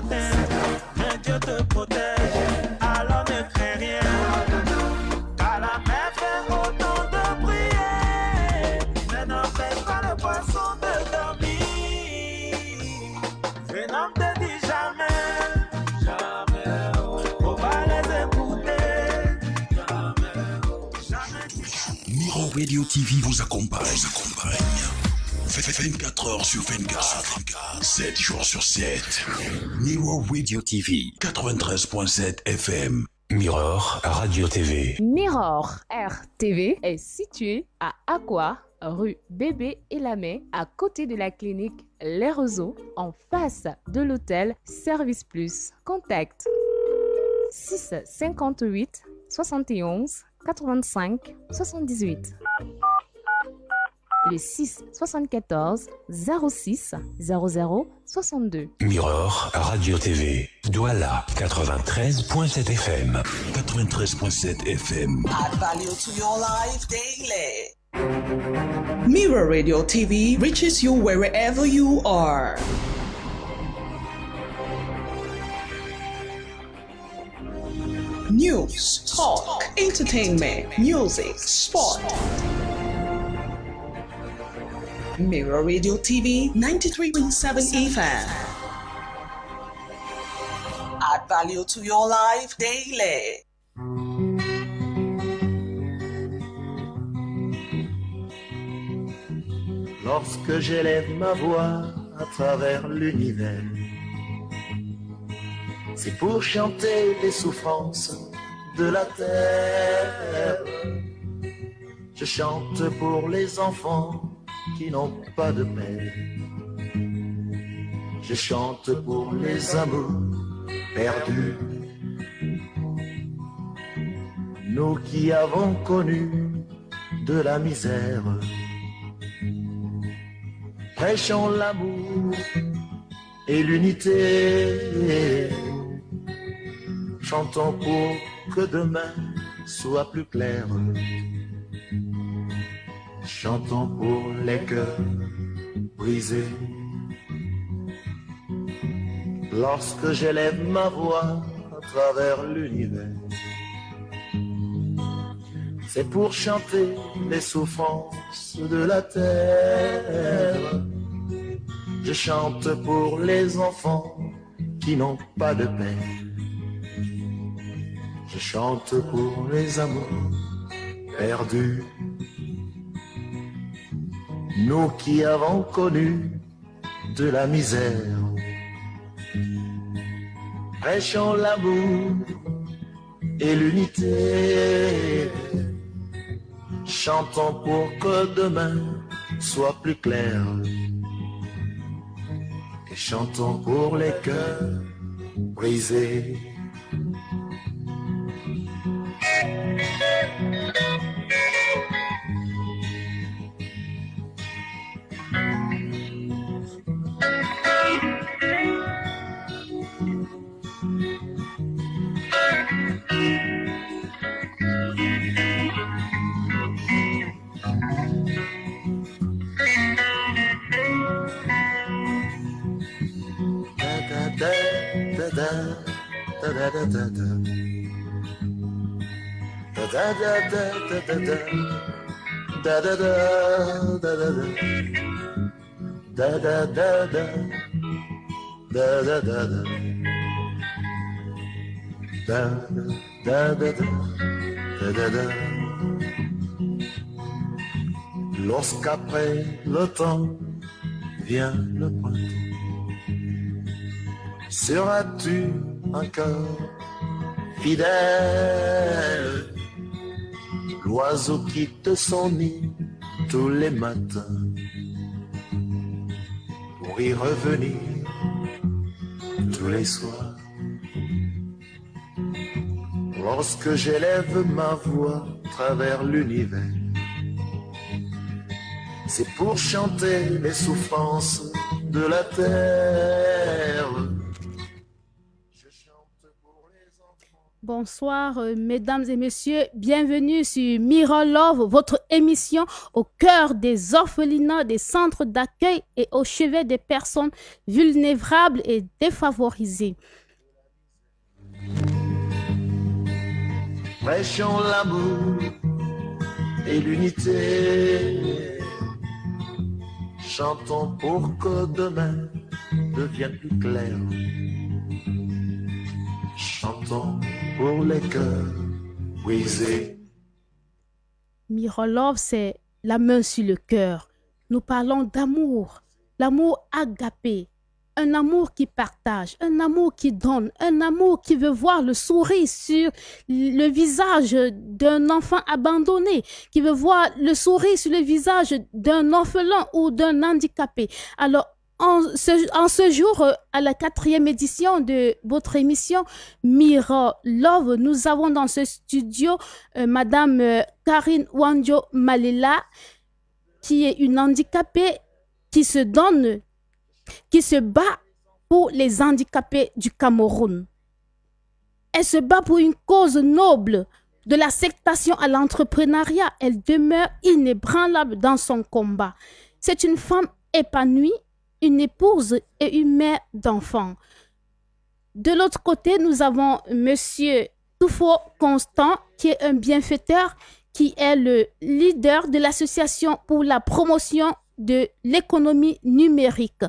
matin, mais Dieu te protège, alors ne crains rien. Car la mer fait autant de prières, mais n'empêche pas le poisson de dormir. Je n'en te dis jamais, jamais, faut pas les écouter, jamais. Miro Radio TV vous accompagne. 24 heures sur 24, 7 jours sur 7. Miro Radio TV, 93.7 FM. Mirror Radio TV. Mirror RTV est situé à Aqua, rue Bébé Elamé, à côté de la clinique Les Roseaux, en face de l'hôtel Service Plus. Contact 6 58 71 85 78. Le 6 74 06 00 62. Mirror Radio TV. Douala 93.7 FM. 93.7 FM. Add value to your life daily. Mirror Radio TV reaches you wherever you are. News, talk, entertainment, music, sport. Mirror Radio TV 93.7 FM. Add value to your life daily. Lorsque j'élève ma voix à travers l'univers, c'est pour chanter les souffrances de la terre. Je chante pour les enfants qui n'ont pas de père. Je chante pour les amours perdus. Nous qui avons connu de la misère, prêchons l'amour et l'unité. Chantons pour que demain soit plus clair. Chantons pour les cœurs brisés. Lorsque j'élève ma voix à travers l'univers, c'est pour chanter les souffrances de la terre. Je chante pour les enfants qui n'ont pas de père. Je chante pour les amours perdus. Nous qui avons connu de la misère, prêchons l'amour et l'unité. Chantons pour que demain soit plus clair. Et chantons pour les cœurs brisés. Lorsqu'après le temps vient le printemps, seras-tu encore fidèle? L'oiseau quitte son nid tous les matins pour y revenir tous les soirs. Lorsque j'élève ma voix à travers l'univers, c'est pour chanter les souffrances de la terre. Bonsoir, mesdames et messieurs. Bienvenue sur Mirror Love, votre émission au cœur des orphelinats, des centres d'accueil et au chevet des personnes vulnérables et défavorisées. Prêchons l'amour et l'unité. Chantons pour que demain devienne plus clair. Chantons pour les cœurs brisés. Mirror Love, c'est la main sur le cœur. Nous parlons d'amour, l'amour agapé, un amour qui partage, un amour qui donne, un amour qui veut voir le sourire sur le visage d'un enfant abandonné, qui veut voir le sourire sur le visage d'un orphelin ou d'un handicapé. Alors, en ce jour, à la 4e édition de votre émission Mirror Love, nous avons dans ce studio Madame Karine Wandjo Malela, qui est une handicapée qui se donne, qui se bat pour les handicapés du Cameroun. Elle se bat pour une cause noble, de l'acceptation à l'entrepreneuriat. Elle demeure inébranlable dans son combat. C'est une femme épanouie, une épouse et une mère d'enfants. De l'autre côté, nous avons Monsieur Toufo Constant, qui est un bienfaiteur, qui est le leader de l'association pour la promotion de l'économie numérique,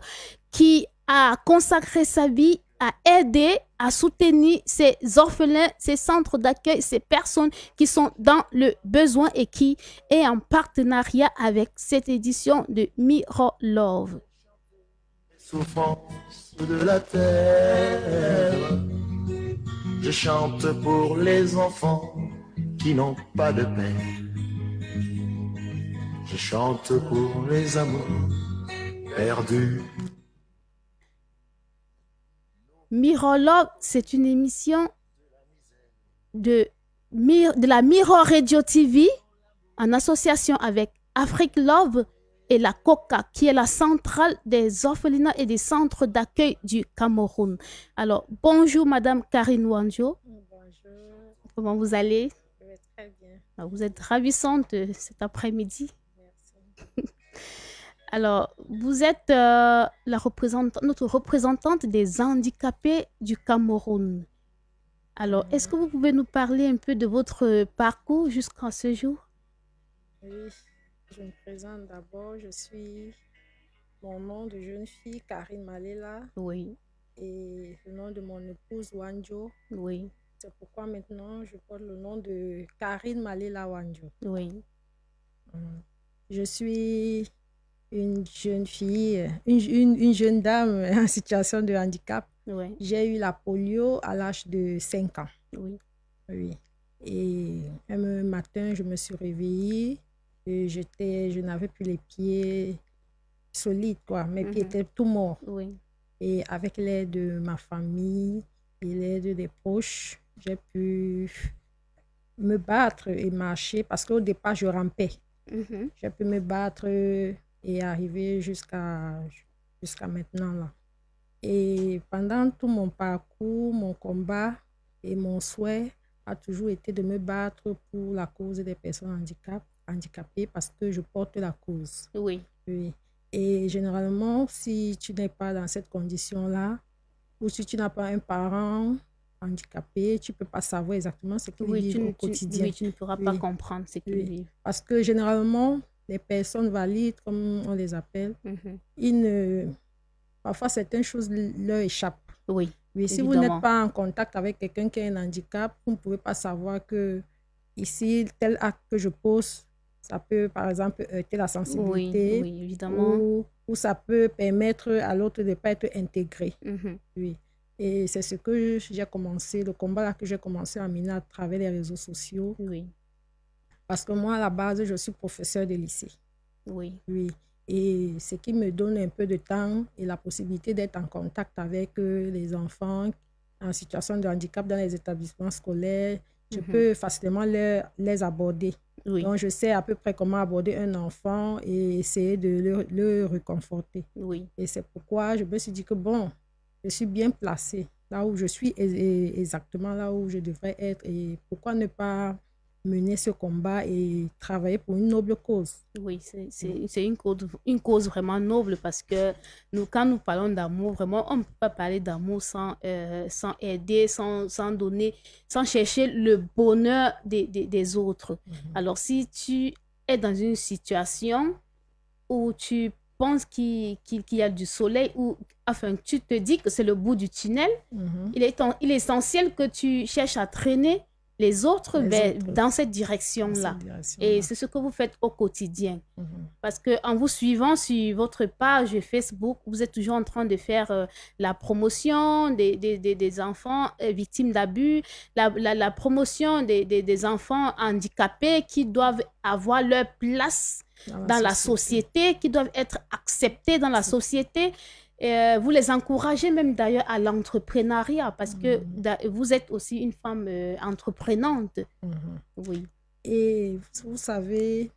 qui a consacré sa vie à aider, à soutenir ces orphelins, ces centres d'accueil, ces personnes qui sont dans le besoin et qui est en partenariat avec cette édition de Mirror Love. Souffrance de la terre, je chante pour les enfants qui n'ont pas de peine. Je chante pour les amours perdus. Mirror Love, c'est une émission de la Mirror Radio TV en association avec Afrique Love et la COCA, qui est la centrale des orphelinats et des centres d'accueil du Cameroun. Alors, bonjour Madame Karine Wandjo. Bonjour. Comment vous allez? Je vais très bien. Alors, vous êtes ravissante cet après-midi. Merci. Alors, vous êtes notre représentante des handicapés du Cameroun. Alors, est-ce que vous pouvez nous parler un peu de votre parcours jusqu'à ce jour? Oui, je me présente d'abord. Je suis mon nom de jeune fille, Karine Malela, Oui, et le nom de mon épouse, Wandjo. oui, C'est pourquoi maintenant je porte le nom de Karine Malela Wandjo. oui, Je suis une jeune fille, une jeune dame en situation de handicap. oui, J'ai eu la polio à l'âge de 5 ans. oui, Oui. Et un matin, je me suis réveillée et je n'avais plus les pieds solides, quoi. Mes pieds étaient tout morts. oui, Et avec l'aide de ma famille et l'aide des proches, j'ai pu me battre et marcher parce qu'au départ, je rampais. mhm, J'ai pu me battre et arriver jusqu'à maintenant, là. Et pendant tout mon parcours, mon combat et mon souhait a toujours été de me battre pour la cause des personnes handicapées parce que je porte la cause. oui, Oui. Et généralement, si tu n'es pas dans cette condition-là, ou si tu n'as pas un parent handicapé, tu ne peux pas savoir exactement ce qu'ils oui, vivent au quotidien. oui, tu ne pourras pas Oui. comprendre ce qu'ils Oui. vivent. Parce que généralement, les personnes valides, comme on les appelle, Mhm. parfois certaines choses leur échappent. Oui, Oui, si vous évidemment. n'êtes pas en contact avec quelqu'un qui a un handicap, vous ne pouvez pas savoir que ici, tel acte que je pose, ça peut par exemple heurter la oui, sensibilité oui, évidemment. ou ça peut permettre à l'autre de ne pas être intégré. Mhm. Oui. Et c'est ce que j'ai commencé, le combat là que j'ai commencé à mener à travers les réseaux sociaux. Oui, Parce que moi, à la base, je suis professeur de lycée. oui, Oui. Et ce qui me donne un peu de temps et la possibilité d'être en contact avec les enfants en situation de handicap dans les établissements scolaires, je peux facilement les aborder. oui, Donc, je sais à peu près comment aborder un enfant et essayer de le réconforter. oui, Et c'est pourquoi je me suis dit que bon, je suis bien placée là où je suis exactement là où je devrais être. Et pourquoi ne pas mener ce combat et travailler pour une noble cause? Oui, c'est une cause vraiment noble parce que quand nous parlons d'amour, vraiment, on ne peut pas parler d'amour sans aider, sans donner, sans chercher le bonheur des autres. Alors, si tu es dans une situation où tu penses qu'il y a du soleil, ou enfin, tu te dis que c'est le bout du tunnel, il est essentiel que tu cherches à traîner les autres dans cette direction-là. Et c'est ce que vous faites au quotidien. Parce qu'en vous suivant sur votre page Facebook, vous êtes toujours en train de faire la promotion des enfants victimes d'abus, la promotion des enfants handicapés qui doivent avoir leur place dans la société, qui doivent être acceptés dans la société. Vous les encouragez même d'ailleurs à l'entrepreneuriat parce que vous êtes aussi une femme entreprenante. Oui. Et vous savez,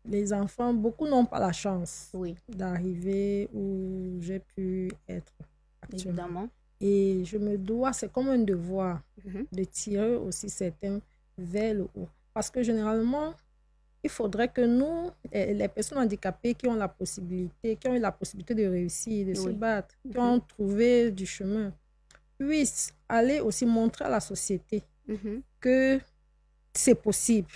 les enfants, beaucoup n'ont pas la chance d'arriver où j'ai pu être actuellement. Évidemment. Et je me dois, c'est comme un devoir de tirer aussi certains vers le haut. Parce que généralement, il faudrait que nous, les personnes handicapées qui ont la possibilité, qui ont eu la possibilité de réussir, de se battre, qui ont trouvé du chemin, puissent aller aussi montrer à la société que c'est possible.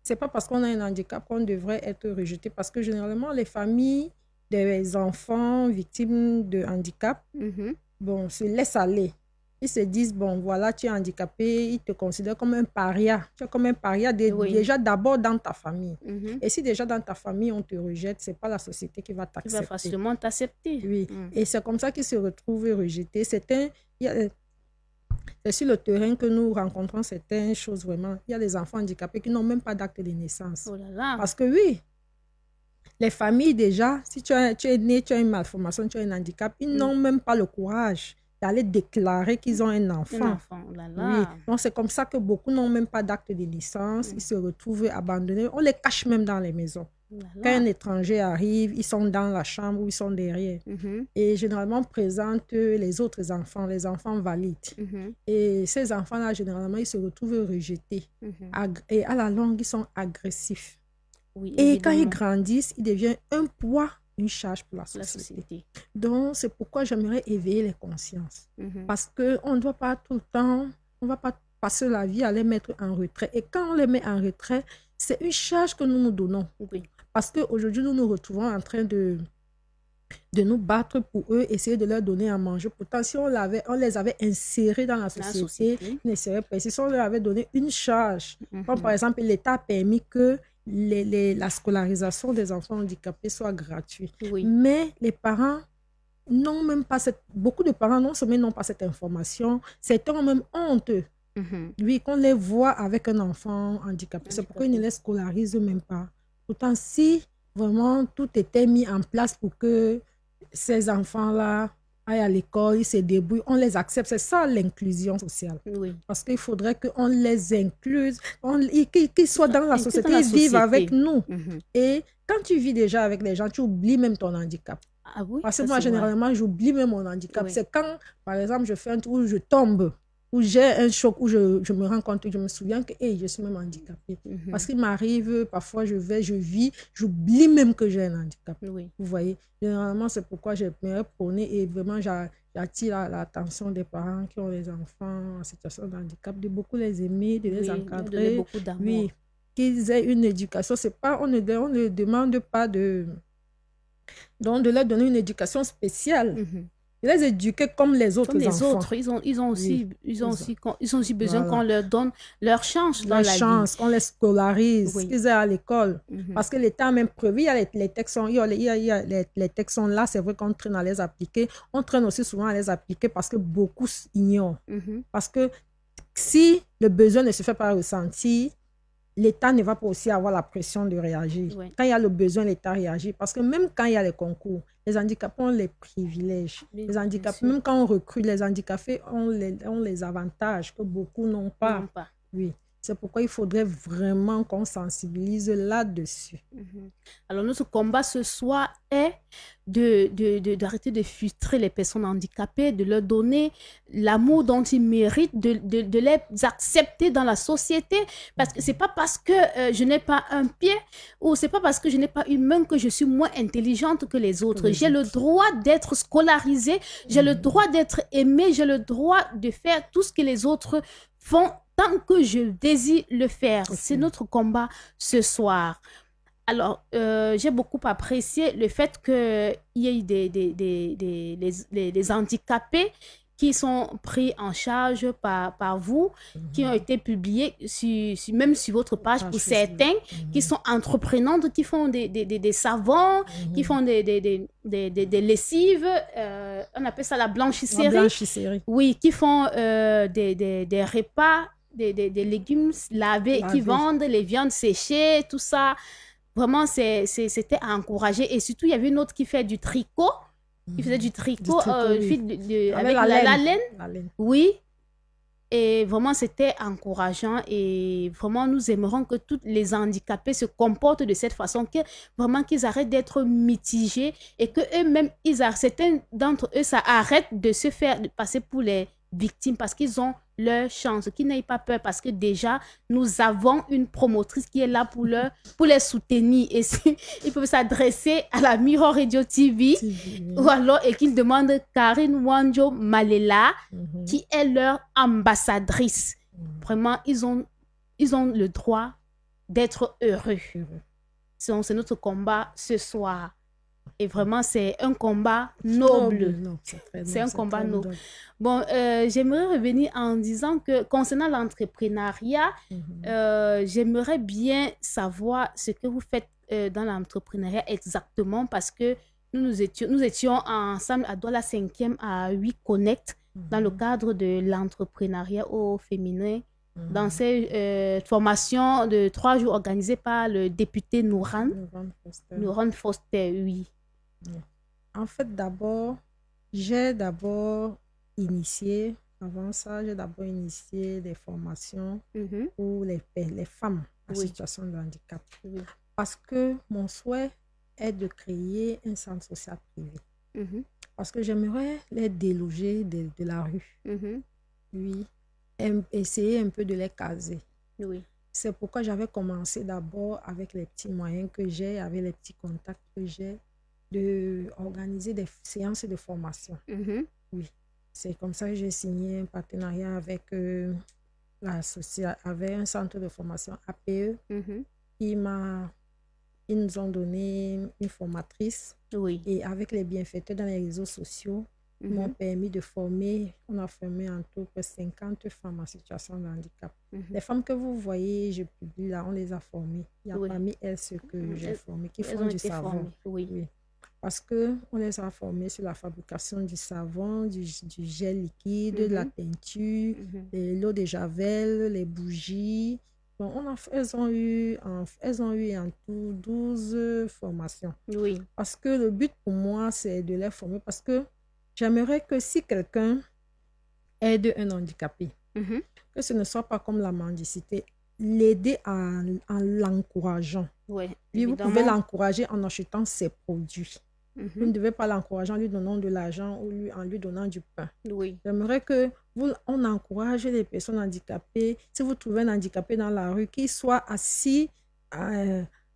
C'est pas parce qu'on a un handicap qu'on devrait être rejeté, parce que généralement, les familles des enfants victimes de handicap, se laissent aller. Ils se disent, bon, voilà, tu es handicapé, ils te considèrent comme un paria. Tu es comme un paria déjà d'abord dans ta famille. Et si déjà dans ta famille, on te rejette, ce n'est pas la société qui va t'accepter. Qui va facilement t'accepter. Oui. Et c'est comme ça qu'ils se retrouvent rejetés. C'est sur le terrain que nous rencontrons certaines choses vraiment. Il y a des enfants handicapés qui n'ont même pas d'acte de naissance. Oh là là. Parce que oui, les familles déjà, si tu es né, tu as une malformation, tu as un handicap, ils n'ont même pas le courage d'aller déclarer qu'ils ont un enfant. Oh là là. Oui. Donc, c'est comme ça que beaucoup n'ont même pas d'acte de naissance. Ils se retrouvent abandonnés. On les cache même dans les maisons. Quand un étranger arrive, ils sont dans la chambre ou ils sont derrière. Et généralement, présentent les autres enfants, les enfants valides. Et ces enfants-là, généralement, ils se retrouvent rejetés. Et à la longue, ils sont agressifs. Oui, et quand ils grandissent, ils deviennent un poids, une charge pour la société. Donc, c'est pourquoi j'aimerais éveiller les consciences. Parce qu'on ne doit pas tout le temps, on ne va pas passer la vie à les mettre en retrait. Et quand on les met en retrait, c'est une charge que nous nous donnons. Parce qu'aujourd'hui, nous nous retrouvons en train de nous battre pour eux, essayer de leur donner à manger. Pourtant, si on les avait insérés dans la société, ils ne seraient pas ici. Si on leur avait donné une charge, comme par exemple, l'État a permis que la scolarisation des enfants handicapés soit gratuite. Mais les parents n'ont même pas beaucoup de parents non seulement n'ont pas cette information, certains ont même honte. Oui, qu'on les voit avec un enfant handicapé. C'est pourquoi ils ne les scolarisent même pas. Pourtant, si vraiment tout était mis en place pour que ces enfants-là aillent à l'école, ils se débrouillent, on les accepte. C'est ça l'inclusion sociale. Parce qu'il faudrait qu'on les incluse, qu'ils soient dans la société, ils vivent avec nous. Et quand tu vis déjà avec les gens, tu oublies même ton handicap. Parce que moi, généralement, j'oublie même mon handicap. C'est quand, par exemple, je fais un truc où je tombe, où j'ai un choc, où je me rends compte, je me souviens que je suis même handicapée. Parce qu'il m'arrive, parfois je vis, j'oublie même que j'ai un handicap. Vous voyez, généralement, c'est pourquoi j'aimerais prôner et vraiment j'attire l'attention des parents qui ont les enfants en situation de handicap, de beaucoup les aimer, de les encadrer. De beaucoup d'amour. Oui, qu'ils aient une éducation. C'est pas, on ne demande pas de leur donner une éducation spéciale. Les éduquer comme les autres enfants. Ils ont aussi besoin qu'on leur donne leur chance dans la vie. Qu'on les scolarise, qu'ils aient à l'école. Parce que l'État a même prévu, il y a les textes sont là, c'est vrai qu'on traîne à les appliquer. On traîne aussi souvent à les appliquer parce que beaucoup ignorent. Parce que si le besoin ne se fait pas ressentir, l'État ne va pas aussi avoir la pression de réagir. Quand il y a le besoin, l'État réagit. Parce que même quand il y a les concours, les handicapés ont les privilèges. Les handicapés, même quand on recrute, les handicapés ont les avantages que beaucoup n'ont pas. Oui. C'est pourquoi il faudrait vraiment qu'on sensibilise là-dessus. Alors, notre combat ce soir est d'arrêter de frustrer les personnes handicapées, de leur donner l'amour dont ils méritent, de les accepter dans la société. Parce que c'est pas parce que je n'ai pas un pied ou c'est pas parce que je n'ai pas une main que je suis moins intelligente que les autres. J'ai le droit d'être scolarisée, j'ai le droit d'être aimée, j'ai le droit de faire tout ce que les autres font tant que je désire le faire. C'est notre combat ce soir. Alors, j'ai beaucoup apprécié le fait qu'il y ait des handicapés qui sont pris en charge par vous, qui ont été publiés même sur votre page pour certains, qui sont entreprenantes, qui font des savons, qui font des lessives, on appelle ça la blanchisserie. La blanchisserie. Oui, qui font des repas, des légumes lavés, qui vendent les viandes séchées, tout ça. Vraiment, c'était à encourager. Et surtout, il y avait une autre qui fait du tricot. Qui faisait du tricot, oui. avec la laine. Oui. Et vraiment, c'était encourageant. Et vraiment, nous aimerions que tous les handicapés se comportent de cette façon, vraiment qu'ils arrêtent d'être mitigés et qu'eux-mêmes, certains d'entre eux, ça arrête de se faire passer pour les victimes parce qu'ils ont leur chance, qu'ils n'aient pas peur parce que déjà, nous avons une promotrice qui est là pour les soutenir. Et si, ils peuvent s'adresser à la Mirror Radio TV ou alors et qu'ils demandent Karine Wanjo Malela qui est leur ambassadrice. Vraiment, ils ont le droit d'être heureux. C'est notre combat ce soir. Et vraiment, c'est un combat noble. C'est un combat noble. Bon, j'aimerais revenir en disant que concernant l'entrepreneuriat, j'aimerais bien savoir ce que vous faites dans l'entrepreneuriat exactement parce que nous étions ensemble à Douala 5e à 8 Connect dans le cadre de l'entrepreneuriat au féminin. Dans ces formations de 3 jours organisées par le député Nouran Foster, oui. En fait, j'ai initié, avant ça, des formations pour les femmes en situation de handicap. Parce que mon souhait est de créer un centre social privé. Parce que j'aimerais les déloger de la rue. Oui. Essayer un peu de les caser. Oui. C'est pourquoi j'avais commencé d'abord avec les petits moyens que j'ai, avec les petits contacts que j'ai, d'organiser des séances de formation. Oui. C'est comme ça que j'ai signé un partenariat avec avec un centre de formation APE. Ils nous ont donné une formatrice. Oui. Et avec les bienfaiteurs dans les réseaux sociaux, ils m'ont permis de former. On a formé en tout 50 femmes en situation de handicap. Les femmes que vous voyez, je publie là, on les a formées. Il y a parmi elles ceux que j'ai formées qui font du savon. Oui. Parce qu'on les a formées sur la fabrication du savon, du gel liquide, de la teinture, l'eau de javel, les bougies. Bon, elles ont eu en tout 12 formations. Oui. Parce que le but pour moi, c'est de les former. Parce que j'aimerais que si quelqu'un aide un handicapé, que ce ne soit pas comme la mendicité, l'aider en l'encourageant. Oui, puis vous pouvez l'encourager en achetant ses produits. Vous ne devez pas l'encourager en lui donnant de l'argent ou en lui donnant du pain. Oui. J'aimerais qu'on encourage les personnes handicapées. Si vous trouvez un handicapé dans la rue, qu'il soit assis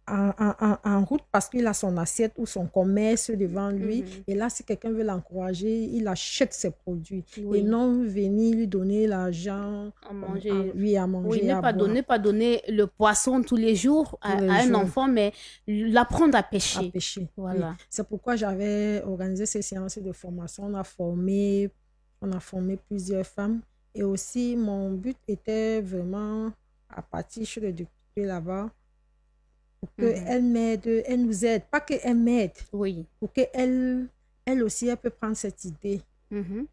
en route parce qu'il a son assiette ou son commerce devant lui. Et là, si quelqu'un veut l'encourager, il achète ses produits. Et non venir lui donner l'argent à manger. À manger. Oui, ne pas donner le poisson tous les jours à un enfant, mais l'apprendre à pêcher. Voilà. Oui. C'est pourquoi j'avais organisé ces séances de formation. On a formé plusieurs femmes. Et aussi, mon but était vraiment, à partir de député là-bas, pour qu'elle m'aide, elle nous aide, pas qu'elle m'aide, pour qu'elle aussi, elle peut prendre cette idée,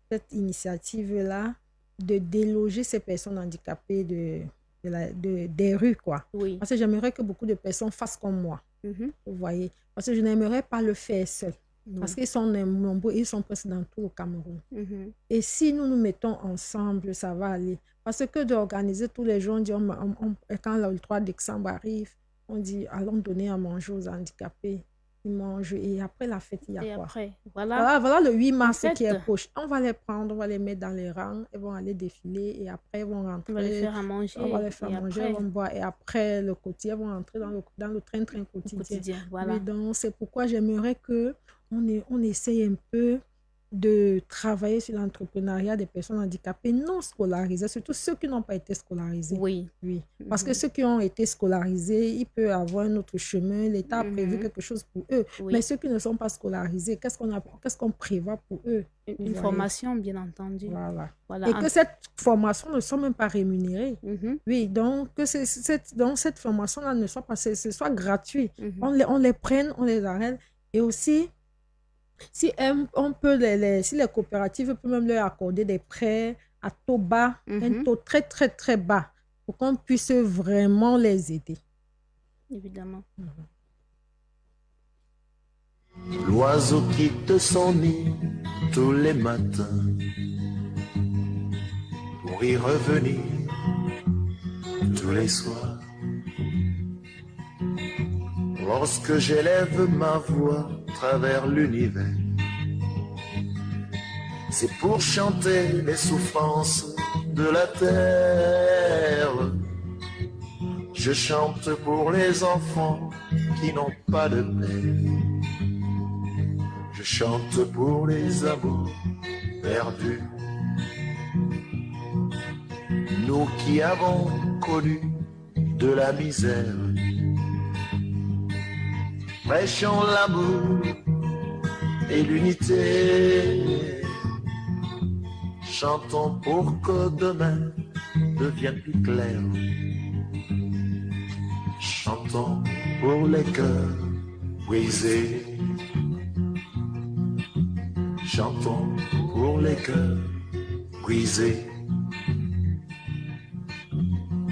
cette initiative-là, de déloger ces personnes handicapées des rues, quoi. Oui. Parce que j'aimerais que beaucoup de personnes fassent comme moi, vous voyez, parce que je n'aimerais pas le faire seule. Parce qu'ils sont nombreux, ils sont presque dans tout le Cameroun. Mhm. Et si nous nous mettons ensemble, ça va aller. Parce que d'organiser tous les jours, on dit, quand le 3 décembre arrive, on dit, allons donner à manger aux handicapés. Ils mangent. Et après la fête, il y a Et quoi? après, voilà. Voilà le 8 mars En qui est fait, proche. On va les prendre, on va les mettre dans les rangs, ils vont aller défiler et après ils vont rentrer. on va les faire à manger. On va les faire et manger, après, ils vont boire. Et après, le quotidien, ils vont entrer dans le train-train au quotidien. quotidien, voilà. Oui, donc c'est pourquoi j'aimerais que on essaye un peu de travailler sur l'entrepreneuriat des personnes handicapées non scolarisées, surtout ceux qui n'ont pas été scolarisés. Oui. Oui, parce que Mhm. ceux qui ont été scolarisés, ils peuvent avoir un autre chemin. L'État a prévu Mhm. quelque chose pour eux. Oui. Mais ceux qui ne sont pas scolarisés, qu'est-ce qu'on prévoit pour eux? Une Vous voyez? formation, bien entendu. Voilà. Voilà. Et que cette formation ne soit même pas rémunérée. Mhm. Oui, donc que cette formation-là ne soit pas, ce soit gratuit. Mhm. On les prenne, on les arrête. Et aussi, si on peut si les coopératives peuvent même leur accorder des prêts à taux bas, un Mhm. taux très, très, très bas, pour qu'on puisse vraiment les aider. Évidemment. L'oiseau quitte son nid tous les matins pour y revenir tous les soirs. Lorsque j'élève ma voix à travers l'univers, c'est pour chanter les souffrances de la terre. Je chante pour les enfants qui n'ont pas de père. Je chante pour les amours perdus. Nous qui avons connu de la misère, prêchons l'amour et l'unité. Chantons pour que demain devienne plus clair. Chantons pour les cœurs brisés. Chantons pour les cœurs brisés.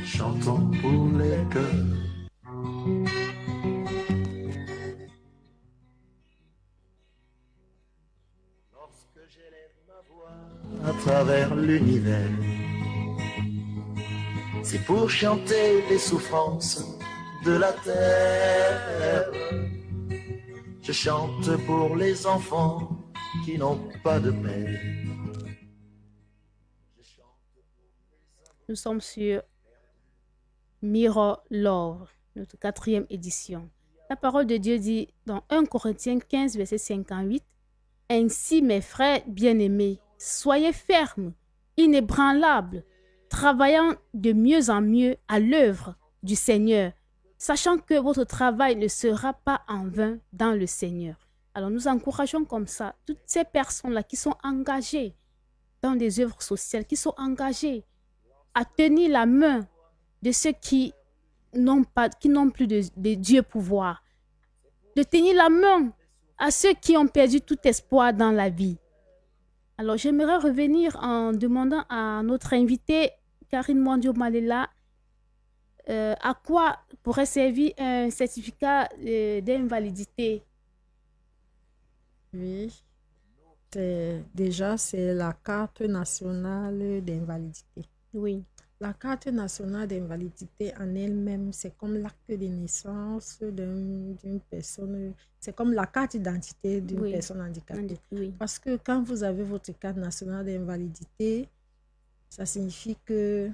Chantons pour les cœurs. Lorsque j'élève ma voix à travers l'univers, c'est pour chanter les souffrances de la terre. Je chante pour les enfants qui n'ont pas de père. Nous sommes sur Mirror Love, notre 4e édition. La parole de Dieu dit dans 1 Corinthiens 15, verset 58, « Ainsi, mes frères bien-aimés, soyez fermes, inébranlables, travaillant de mieux en mieux à l'œuvre du Seigneur, sachant que votre travail ne sera pas en vain dans le Seigneur. » Alors nous encourageons comme ça toutes ces personnes-là qui sont engagées dans des œuvres sociales, qui sont engagées à tenir la main de ceux qui n'ont plus de Dieu pouvoir, de tenir la main à ceux qui ont perdu tout espoir dans la vie. Alors j'aimerais revenir en demandant à notre invitée Karine Mwandio-Malela à quoi pourrait servir un certificat d'invalidité. Oui, c'est la carte nationale d'invalidité. Oui. La carte nationale d'invalidité en elle-même, c'est comme l'acte de naissance d'une personne, c'est comme la carte d'identité d'une Oui. personne handicapée. Oui. Parce que quand vous avez votre carte nationale d'invalidité, ça signifie que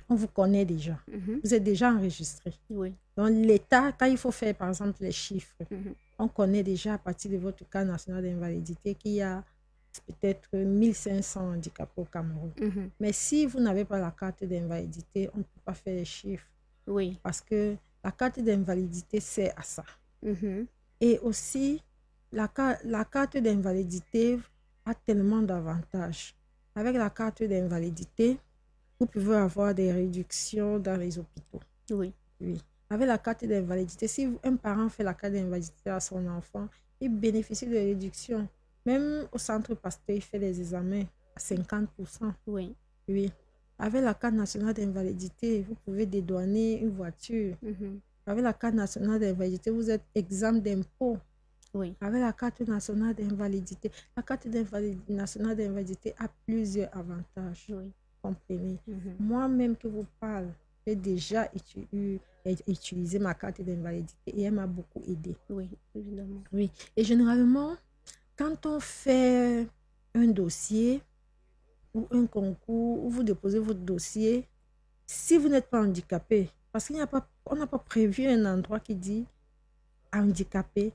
on vous connaît déjà. Mhm. Vous êtes déjà enregistré. Oui. Donc l'État, quand il faut faire par exemple les chiffres, Mhm. on connaît déjà à partir de votre carte nationale d'invalidité qu'il y a peut-être 1500 handicapés au Cameroun. Mhm. Mais si vous n'avez pas la carte d'invalidité, on ne peut pas faire les chiffres. Oui. Parce que la carte d'invalidité sert à ça. Mhm. Et aussi, la carte d'invalidité a tellement d'avantages. Avec la carte d'invalidité, vous pouvez avoir des réductions dans les hôpitaux. Oui. Oui. Avec la carte d'invalidité, si un parent fait la carte d'invalidité à son enfant, il bénéficie de réductions. Même au centre Pasteur, il fait des examens à 50%. Oui. Oui. Avec la carte nationale d'invalidité, vous pouvez dédouaner une voiture. Mhm. Avec la carte nationale d'invalidité, vous êtes exempt d'impôts. Oui. avec la carte nationale d'invalidité. La carte nationale d'invalidité a plusieurs avantages. Oui. Comprenez. Mhm. Moi-même qui vous parle, j'ai déjà utilisé ma carte d'invalidité et elle m'a beaucoup aidé. Oui, évidemment. Oui. Et généralement, quand on fait un dossier ou un concours, où vous déposez votre dossier, si vous n'êtes pas handicapé, parce qu'on n'a pas prévu un endroit qui dit handicapé,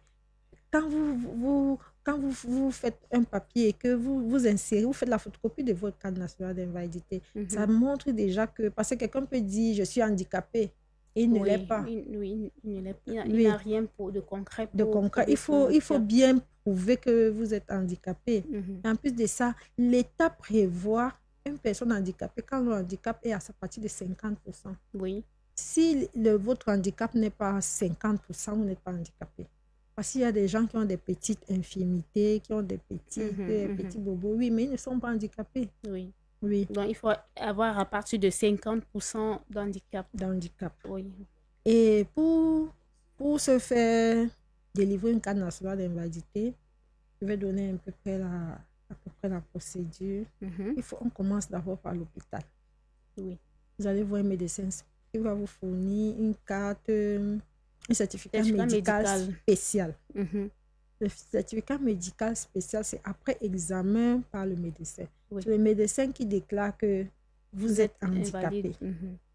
quand vous faites un papier et que vous insérez, vous faites la photocopie de votre carte nationale d'invalidité, ça montre déjà que, parce que quelqu'un peut dire je suis handicapé et il ne l'est pas. Oui, il ne l'est pas. Il Oui. n'a rien de concret. De concret. Il faut bien prouver que vous êtes handicapé. Et en plus de ça, l'État prévoit une personne handicapée quand le handicap est à partir de 50%. Oui. Si votre handicap n'est pas à 50%, vous n'êtes pas handicapé. Parce qu'il y a des gens qui ont des petites infirmités, qui ont des petits bobos, oui, mais ils ne sont pas handicapés. Oui. Oui. Donc, il faut avoir à partir de 50% d'handicap. Oui. Et pour se faire délivrer une carte nationale d'invalidité, je vais donner à peu près la procédure. On commence d'abord par l'hôpital. Oui. Vous allez voir un médecin qui va vous fournir une carte, un certificat médical spécial. Le certificat médical spécial, c'est après examen par le médecin. Oui. C'est le médecin qui déclare que vous êtes handicapé.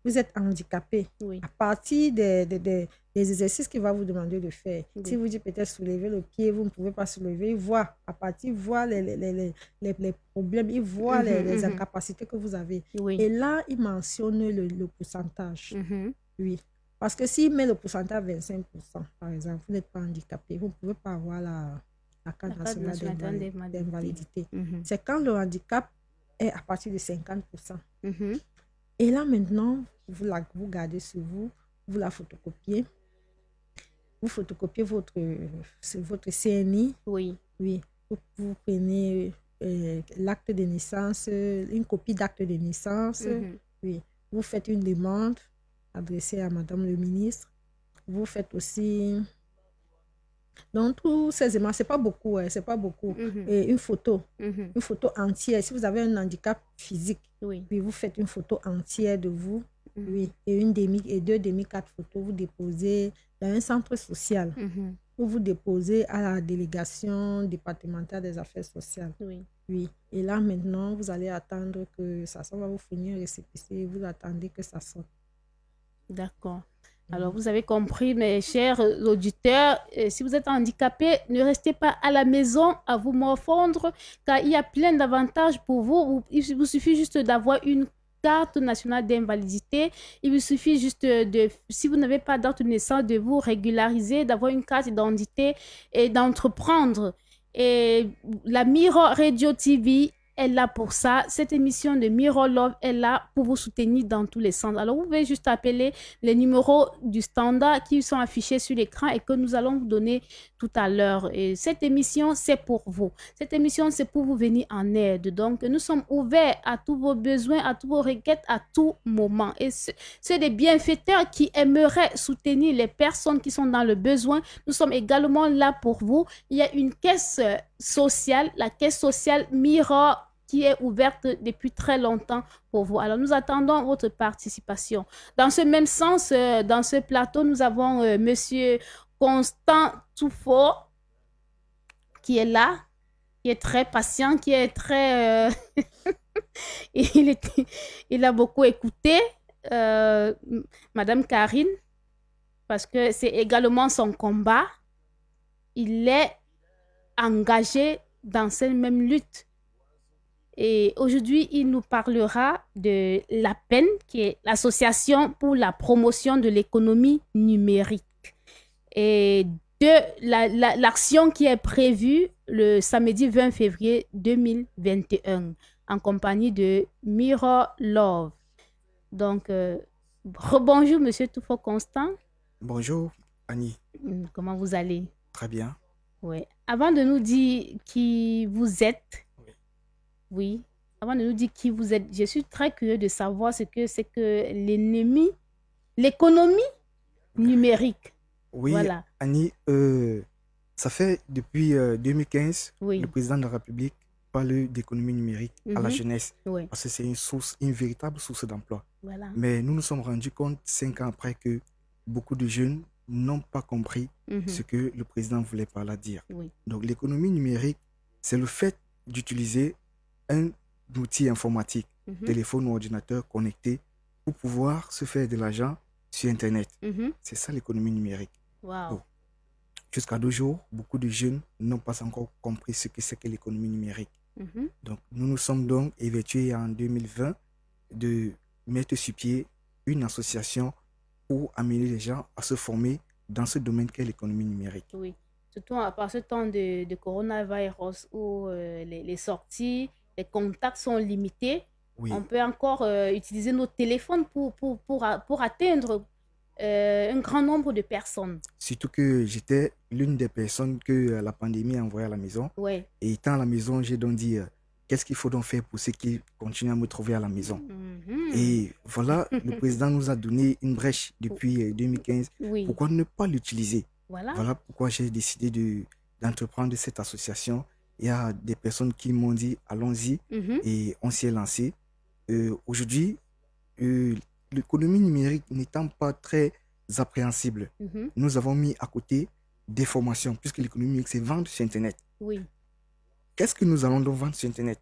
Vous êtes handicapé. Oui. À partir des exercices qu'il va vous demander de faire. Oui. Si vous dites peut-être soulever le pied, vous ne pouvez pas soulever, il voit les problèmes, il voit les incapacités que vous avez. Oui. Et là, il mentionne le pourcentage. Oui. Parce que s'il met le pourcentage à 25%, par exemple, vous n'êtes pas handicapé, vous ne pouvez pas avoir la carte nationale d'invalidité. C'est quand le handicap est à partir de 50%. Et là, maintenant, vous gardez sur vous, vous la photocopiez. Vous photocopiez votre CNI. Oui. Oui. Vous prenez l'acte de naissance, une copie d'acte de naissance. Oui. Vous faites une demande adressée à Madame le ministre. Vous faites aussi... Donc, tous ces éléments, ce n'est pas beaucoup. C'est pas beaucoup. Et une photo entière. Si vous avez un handicap physique, puis vous faites une photo entière de vous. Oui. Et deux demi-4 photos, vous déposez dans un centre social. Ou vous déposez à la délégation départementale des affaires sociales. Oui. Oui. Et là, maintenant, vous allez attendre que ça sorte. On va vous fournir un récépissé. Vous attendez que ça sorte. D'accord. Alors, vous avez compris, mes chers auditeurs, si vous êtes handicapé, ne restez pas à la maison à vous morfondre, car il y a plein d'avantages pour vous. Il vous suffit juste d'avoir une carte nationale d'invalidité. Il vous suffit juste si vous n'avez pas date de naissance, de vous régulariser, d'avoir une carte d'identité et d'entreprendre. Et la Mirror Radio TV est là pour ça. Cette émission de Mirror Love est là pour vous soutenir dans tous les sens. Alors, vous pouvez juste appeler les numéros du standard qui sont affichés sur l'écran et que nous allons vous donner tout à l'heure. Et cette émission, c'est pour vous. Cette émission, c'est pour vous venir en aide. Donc, nous sommes ouverts à tous vos besoins, à toutes vos requêtes, à tout moment. Et c'est des bienfaiteurs qui aimeraient soutenir les personnes qui sont dans le besoin. Nous sommes également là pour vous. Il y a une caisse sociale, la caisse sociale Mirror, qui est ouverte depuis très longtemps pour vous. Alors, nous attendons votre participation. Dans ce même sens, dans ce plateau, nous avons Monsieur Constant Toufo qui est là, qui est très patient, qui est très... il a beaucoup écouté Madame Karine, parce que c'est également son combat. Il est engagé dans cette même lutte. Et aujourd'hui, il nous parlera de l'APEN, qui est l'Association pour la promotion de l'économie numérique, et de l'action qui est prévue le samedi 20 février 2021 en compagnie de Mirror Love. Donc, rebonjour, Monsieur Toufo Constant. Bonjour, Annie. Comment vous allez? Très bien. Oui. Avant de nous dire qui vous êtes, oui, avant de nous dire qui vous êtes, je suis très curieux de savoir ce que c'est que l'économie numérique. Oui, voilà. Annie, Ça fait depuis 2015, Oui. le président de la République parle d'économie numérique à la Mhm. jeunesse Oui. parce que c'est une véritable source d'emploi. Voilà. Mais nous nous sommes rendus compte 5 ans après que beaucoup de jeunes n'ont pas compris Mhm. ce que le président voulait par là dire. Oui. Donc l'économie numérique, c'est le fait d'utiliser un outil informatique, Mhm. téléphone ou ordinateur connecté pour pouvoir se faire de l'argent sur Internet. Mhm. C'est ça l'économie numérique. Wow. Bon. Jusqu'à 2 jours, beaucoup de jeunes n'ont pas encore compris ce que c'est que l'économie numérique. Mhm. Donc, nous nous sommes donc évertués en 2020 de mettre sur pied une association pour amener les gens à se former dans ce domaine qu'est l'économie numérique. Oui. Surtout par ce temps de coronavirus où les sorties, les contacts sont limités. Oui, On peut encore utiliser nos téléphones pour atteindre un grand nombre de personnes. surtout que j'étais l'une des personnes que la pandémie a envoyé à la maison. Ouais. Et étant à la maison, j'ai donc dit, qu'est-ce qu'il faut donc faire pour ceux qui continuent à me trouver à la maison? Mhm. Et voilà, le président nous a donné une brèche depuis 2015. Oui. Pourquoi ne pas l'utiliser? Voilà. Voilà pourquoi j'ai décidé d'entreprendre cette association. Il y a des personnes qui m'ont dit, allons-y, Mhm. et on s'y est lancé. Aujourd'hui, l'économie numérique n'étant pas très appréhensible, Mhm. nous avons mis à côté des formations, puisque l'économie numérique, c'est vendre sur Internet. Oui. Qu'est-ce que nous allons donc vendre sur Internet?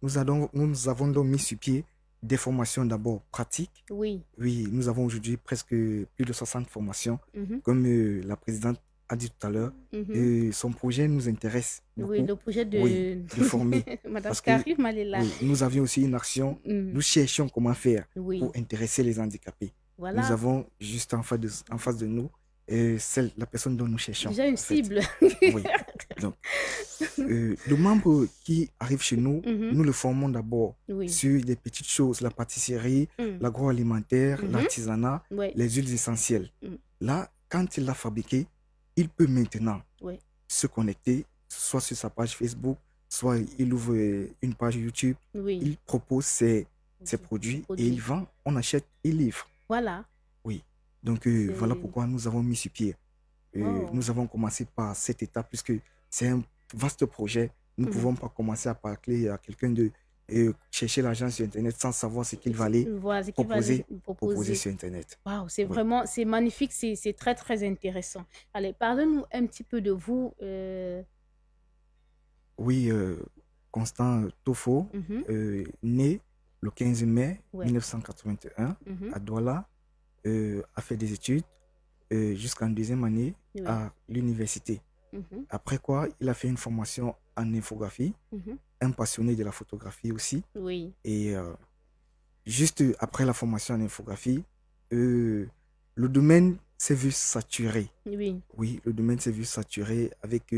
Nous avons donc mis sur pied des formations d'abord pratiques. Oui. Oui, nous avons aujourd'hui presque plus de 60 formations, Mhm. comme la présidente a dit tout à l'heure. Mhm. Son projet nous intéresse beaucoup. Oui, le projet de, Oui, de former. Madame Parce que Karim, elle est là. oui, nous avions aussi une action, Mm. nous cherchions comment faire Oui. pour intéresser les handicapés. Voilà. Nous avons juste en face de nous la personne dont nous cherchons. Déjà une en fait. cible. Oui. Donc, le membre qui arrive chez nous, Mhm. nous le formons d'abord Oui. sur des petites choses, la pâtisserie, Mm. l'agroalimentaire, Mhm. l'artisanat, Ouais. les huiles essentielles. Mm. Là, quand il l'a fabriqué, il peut maintenant Ouais. se connecter, soit sur sa page Facebook, soit il ouvre une page YouTube, Oui. il propose ses produits et il vend, on achète, il livre. Voilà. Oui. Donc voilà pourquoi nous avons mis sur pied. Oh. Nous avons commencé par cette étape puisque c'est un vaste projet. Nous ne Mhm. pouvons pas commencer à parler à quelqu'un de chercher l'argent sur Internet sans savoir ce qu'il va aller Voilà, ce qu'il va aller proposer sur Internet. Waouh, c'est Oui. vraiment, c'est magnifique, c'est très, très intéressant. Allez, parlez-nous un petit peu de vous. Oui, Constant Tofo, Mhm. né le 15 mai Ouais. 1981 Mhm. à Douala, a fait des études jusqu'en deuxième année Oui. à l'université. Mhm. Après quoi, il a fait une formation en infographie, Mhm. un passionné de la photographie aussi. Oui. Et juste après la formation en infographie, le domaine s'est vu saturé. Oui. Oui, le domaine s'est vu saturé avec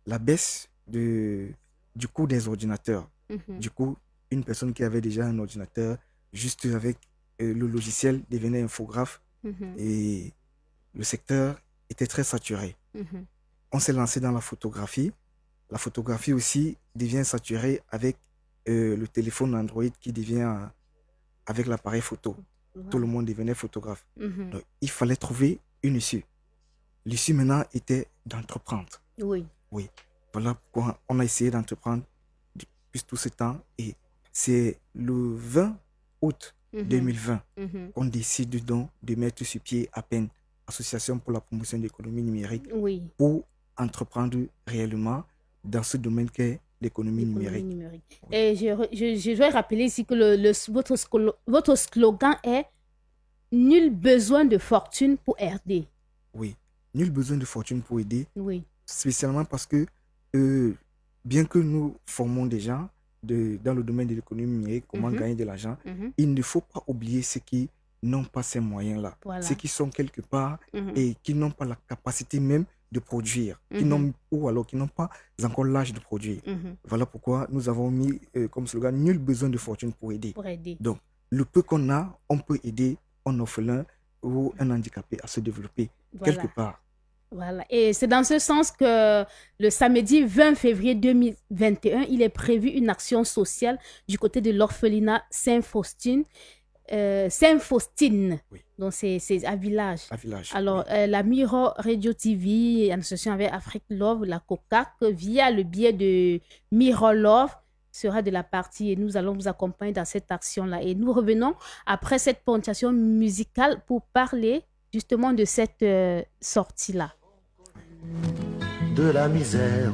la baisse du coût des ordinateurs. Mhm. Du coup, une personne qui avait déjà un ordinateur, juste avec le logiciel, devenait infographe Mhm. et le secteur était très saturé. Mhm. On s'est lancé dans la photographie. La photographie aussi devient saturée avec le téléphone Android qui devient avec l'appareil photo. Tout le monde devenait photographe. Mhm. Donc, il fallait trouver une issue. L'issue maintenant était d'entreprendre. Oui. Oui. Voilà pourquoi on a essayé d'entreprendre depuis tout ce temps. Et c'est le 20 août Mhm. 2020 Mhm. qu'on décide donc de mettre sur pied à peine Association pour la promotion de l'économie numérique Oui. pour entreprendre réellement dans ce domaine qu'est l'économie L'économie numérique. numérique. Et je dois rappeler ici que votre slogan est Nul besoin de fortune pour RD. Oui, nul besoin de fortune pour aider, Oui. spécialement parce que bien que nous formons des gens dans le domaine de l'économie numérique, comment Mhm. gagner de l'argent, Mhm. il ne faut pas oublier ceux qui n'ont pas ces moyens-là, Voilà. ceux qui sont quelque part Mhm. et qui n'ont pas la capacité même de produire, Mhm. ou alors qui n'ont pas encore l'âge de produire. Mhm. Voilà pourquoi nous avons mis comme slogan nul besoin de fortune pour aider. Pour aider. Donc, le peu qu'on a, on peut aider un orphelin ou un handicapé à se développer Voilà. quelque part. Voilà. Et c'est dans ce sens que le samedi 20 février 2021, il est prévu une action sociale du côté de l'orphelinat Saint-Faustine. Saint-Faustine. Oui. Donc, c'est un village. Un village. Alors, la Mirror Radio TV, en association avec Afrique Love, la COCAC, via le biais de Mirror Love, sera de la partie et nous allons vous accompagner dans cette action-là. Et nous revenons après cette présentation musicale pour parler justement de cette sortie-là. De la misère,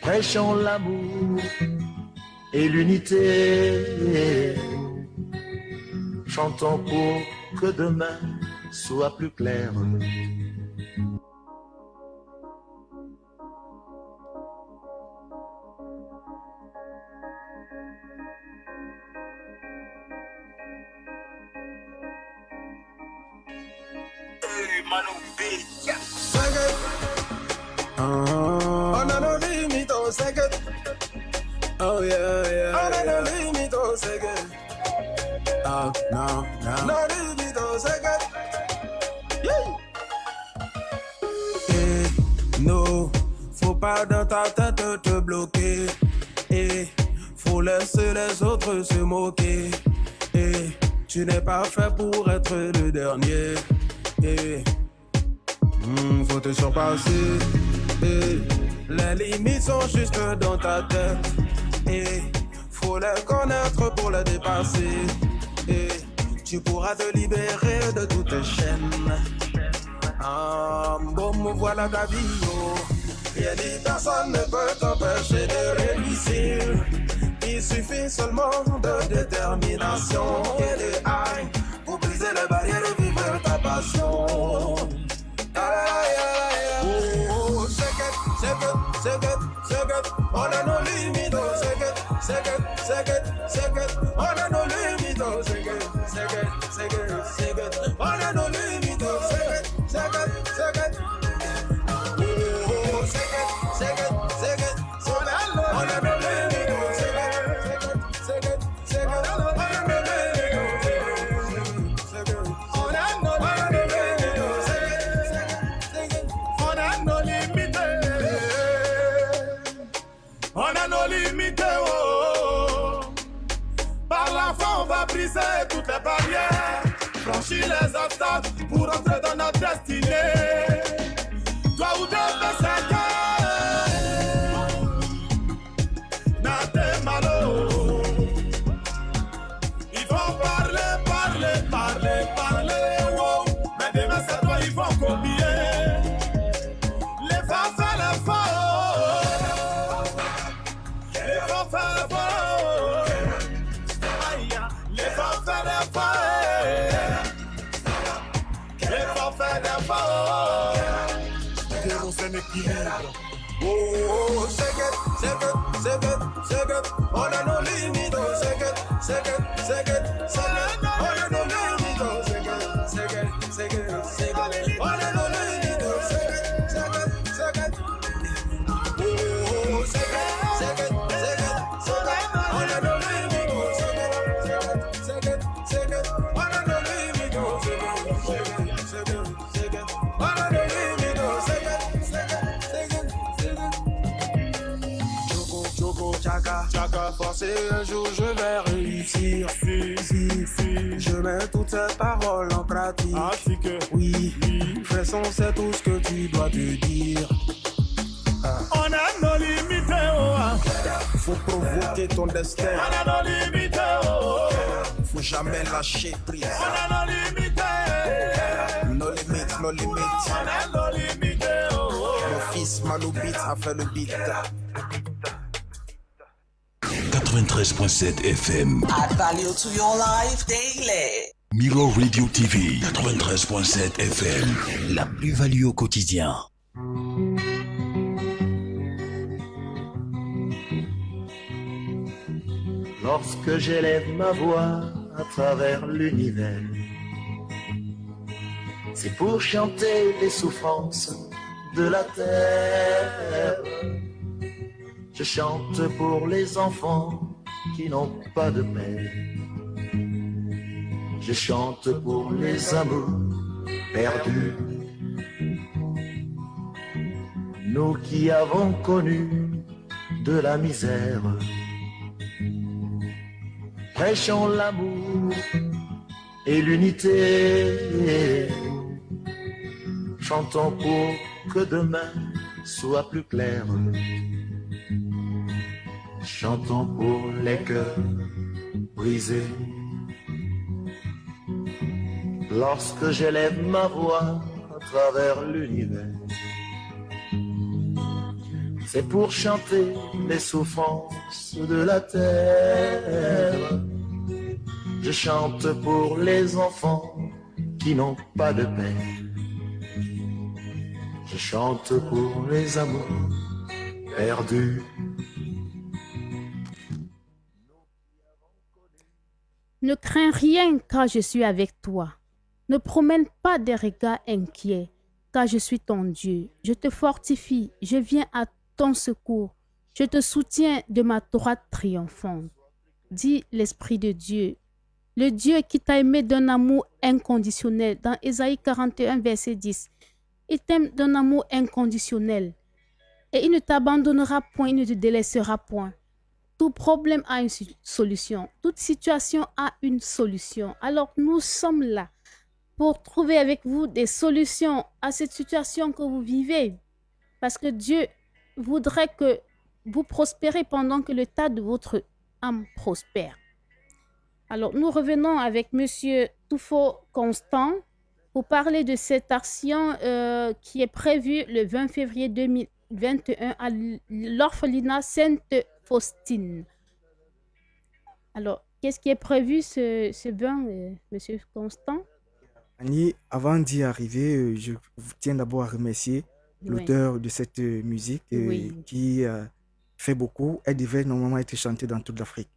prêchons l'amour et l'unité. Chantons pour que demain soit plus clair. On a no limit, oh second. Oh yeah, yeah. On a no limit, oh second. Oh no, no. No limit, oh second. Yeah. No, faut pas dans ta tête te bloquer. Faut laisser les autres se moquer. Tu n'es pas fait pour être le dernier. Faut te surpasser. Les limites sont juste dans ta tête. Faut les connaître pour les dépasser. Tu pourras te libérer de toutes tes chaînes. Bon, me voilà ta vie. Rien ni personne ne peut t'empêcher de réussir. Il suffit seulement de détermination et de haine pour briser les barrières et vivre ta passion. C'est good, on a nos limites, c'est good, on a nos limites, c'est good, on a nos limites, c'est good. Toutes les barrières, franchir les obstacles pour entrer dans notre destinée. Toi ou deux Nate malo. Ils vont parler, wow. Mais demain c'est toi, ils vont copier. Les femmes font l'effort. Les femmes font l'effort. Oh, c'est good. On a nos limites, c'est good. On a nos limites, c'est good. On a nos limites, c'est good. Oh, c'est good. On a nos limites, c'est good. On a nos limites, c'est good. On a nos limites, Chaka, forcé un jour je vais réussir. Si, je mets toutes ces paroles en pratique. Oui, façon c'est tout ce que tu dois te dire. On a nos limites, faut provoquer ton destin. On a nos limites, faut jamais lâcher prise. On a nos limites, nos limites. On a nos limites, mon fils Manoubit a fait le beat. 93.7 FM. Add value to your life daily. Mirror Radio TV. 93.7 FM. La plus-value au quotidien. Lorsque j'élève ma voix à travers l'univers, c'est pour chanter les souffrances de la terre. Je chante pour les enfants qui n'ont pas de père. Je chante pour les amours perdus. Nous qui avons connu de la misère. prêchons l'amour et l'unité. Chantons pour que demain soit plus clair. Chantons pour les cœurs brisés. Lorsque j'élève ma voix à travers l'univers, c'est pour chanter les souffrances de la terre. Je chante pour les enfants qui n'ont pas de père. Je chante pour les amours perdus. Ne crains rien car je suis avec toi. Ne promène pas des regards inquiets car je suis ton Dieu. Je te fortifie, je viens à ton secours. Je te soutiens de ma droite triomphante. Dit l'Esprit de Dieu. Le Dieu qui t'a aimé d'un amour inconditionnel. Dans Ésaïe 41, verset 10. Il t'aime d'un amour inconditionnel. Et il ne t'abandonnera point, il ne te délaissera point. Tout problème a une solution. Toute situation a une solution. Alors nous sommes là pour trouver avec vous des solutions à cette situation que vous vivez. Parce que Dieu voudrait que vous prospérez pendant que le tas de votre âme prospère. Alors nous revenons avec Monsieur Toufo Constant pour parler de cette action qui est prévue le 20 février 2021 à l'orphelinat Sainte-Faustine. Alors, qu'est-ce qui est prévu ce 20, Monsieur Constant? Annie, avant d'y arriver, je tiens d'abord à remercier l'auteur de cette musique qui fait beaucoup. Elle devait normalement être chantée dans toute l'Afrique.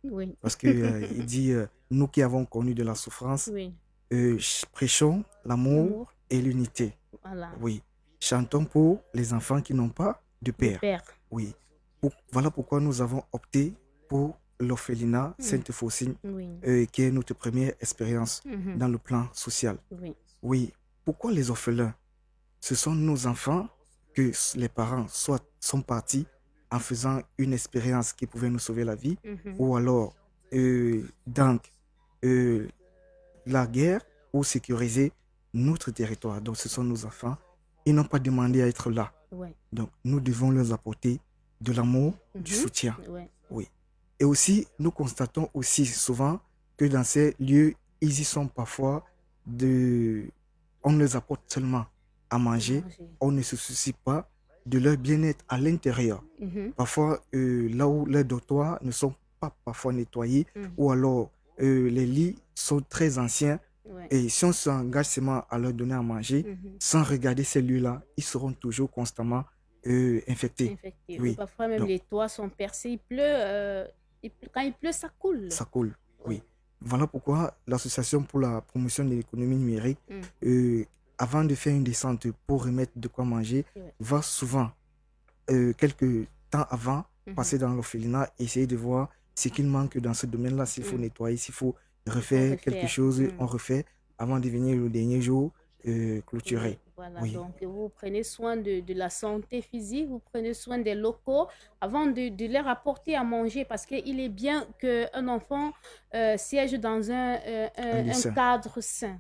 Parce qu'il dit, nous qui avons connu de la souffrance, prêchons l'amour et l'unité. Voilà. Oui. Chantons pour les enfants qui n'ont pas de père. Oui. Voilà pourquoi nous avons opté pour l'orphelinat Sainte-Faustine, qui est notre première expérience dans le plan social. Oui. Pourquoi les orphelins? Ce sont nos enfants que les parents sont partis en faisant une expérience qui pouvait nous sauver la vie, ou alors la guerre pour sécuriser notre territoire. Donc ce sont nos enfants. Ils n'ont pas demandé à être là. Donc nous devons leur apporter de l'amour, du soutien. Oui. Et aussi, nous constatons aussi souvent que dans ces lieux, ils y sont parfois on les apporte seulement à manger. On ne se soucie pas de leur bien-être à l'intérieur. Parfois, là où les dortoirs ne sont pas parfois nettoyés, ou alors les lits sont très anciens. Et si on s'engage seulement à leur donner à manger, sans regarder ces lieux-là, ils seront toujours constamment infectés. Oui. Parfois même les toits sont percés, il pleut. Quand il pleut, ça coule. Ça coule, oui. Voilà pourquoi l'Association pour la promotion de l'économie numérique, avant de faire une descente pour remettre de quoi manger, va souvent, quelques temps avant, passer dans l'orphelinat, essayer de voir ce qu'il manque dans ce domaine-là, s'il faut nettoyer, s'il faut refaire quelque chose, on refait avant de venir le dernier jour clôturer. Voilà, donc vous prenez soin de la santé physique, vous prenez soin des locaux avant de leur apporter à manger, parce qu'il est bien qu'un enfant siège dans un cadre sain.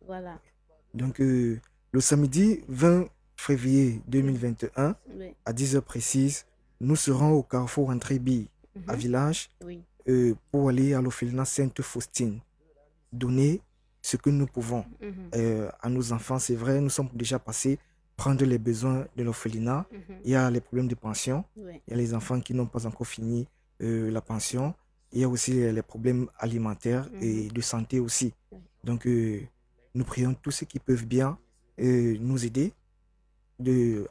Voilà. Donc le samedi 20 février 2021, à 10h précises, nous serons au carrefour Entrée-Bille à Village pour aller à l'orphelinat Sainte-Faustine, donner ce que nous pouvons à nos enfants. C'est vrai, nous sommes déjà passés prendre les besoins de l'orphelinat. Il y a les problèmes de pension, il y a les enfants qui n'ont pas encore fini la pension, il y a aussi les problèmes alimentaires et de santé aussi. Donc nous prions tous ceux qui peuvent bien nous aider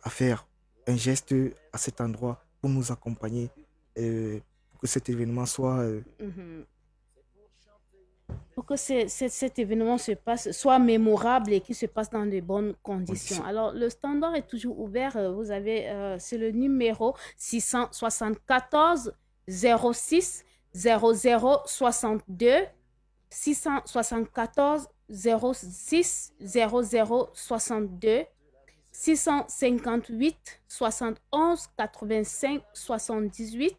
à faire un geste à cet endroit pour nous accompagner, pour que cet événement soit... Pour que cet événement soit mémorable et qu'il se passe dans de bonnes conditions. Alors, le standard est toujours ouvert. Vous avez, c'est le numéro 674 06 00 62, 674 06 00 62, 658 71 85 78,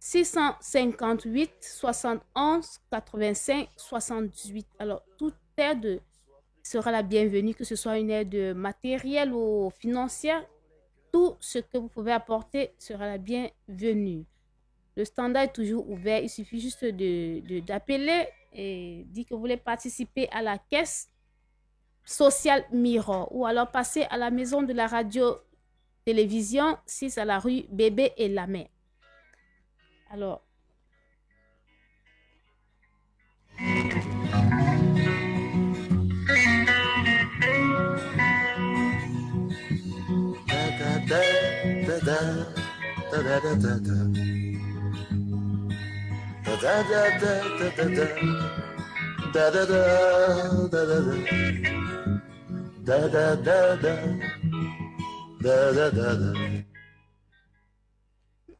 658 71 85 78. Alors, toute aide sera la bienvenue, que ce soit une aide matérielle ou financière. Tout ce que vous pouvez apporter sera la bienvenue. Le standard est toujours ouvert. Il suffit juste d'appeler et dire que vous voulez participer à la caisse sociale Mirror ou alors passer à la maison de la radio-télévision 6 à la rue Bébé et Lamé. Alors,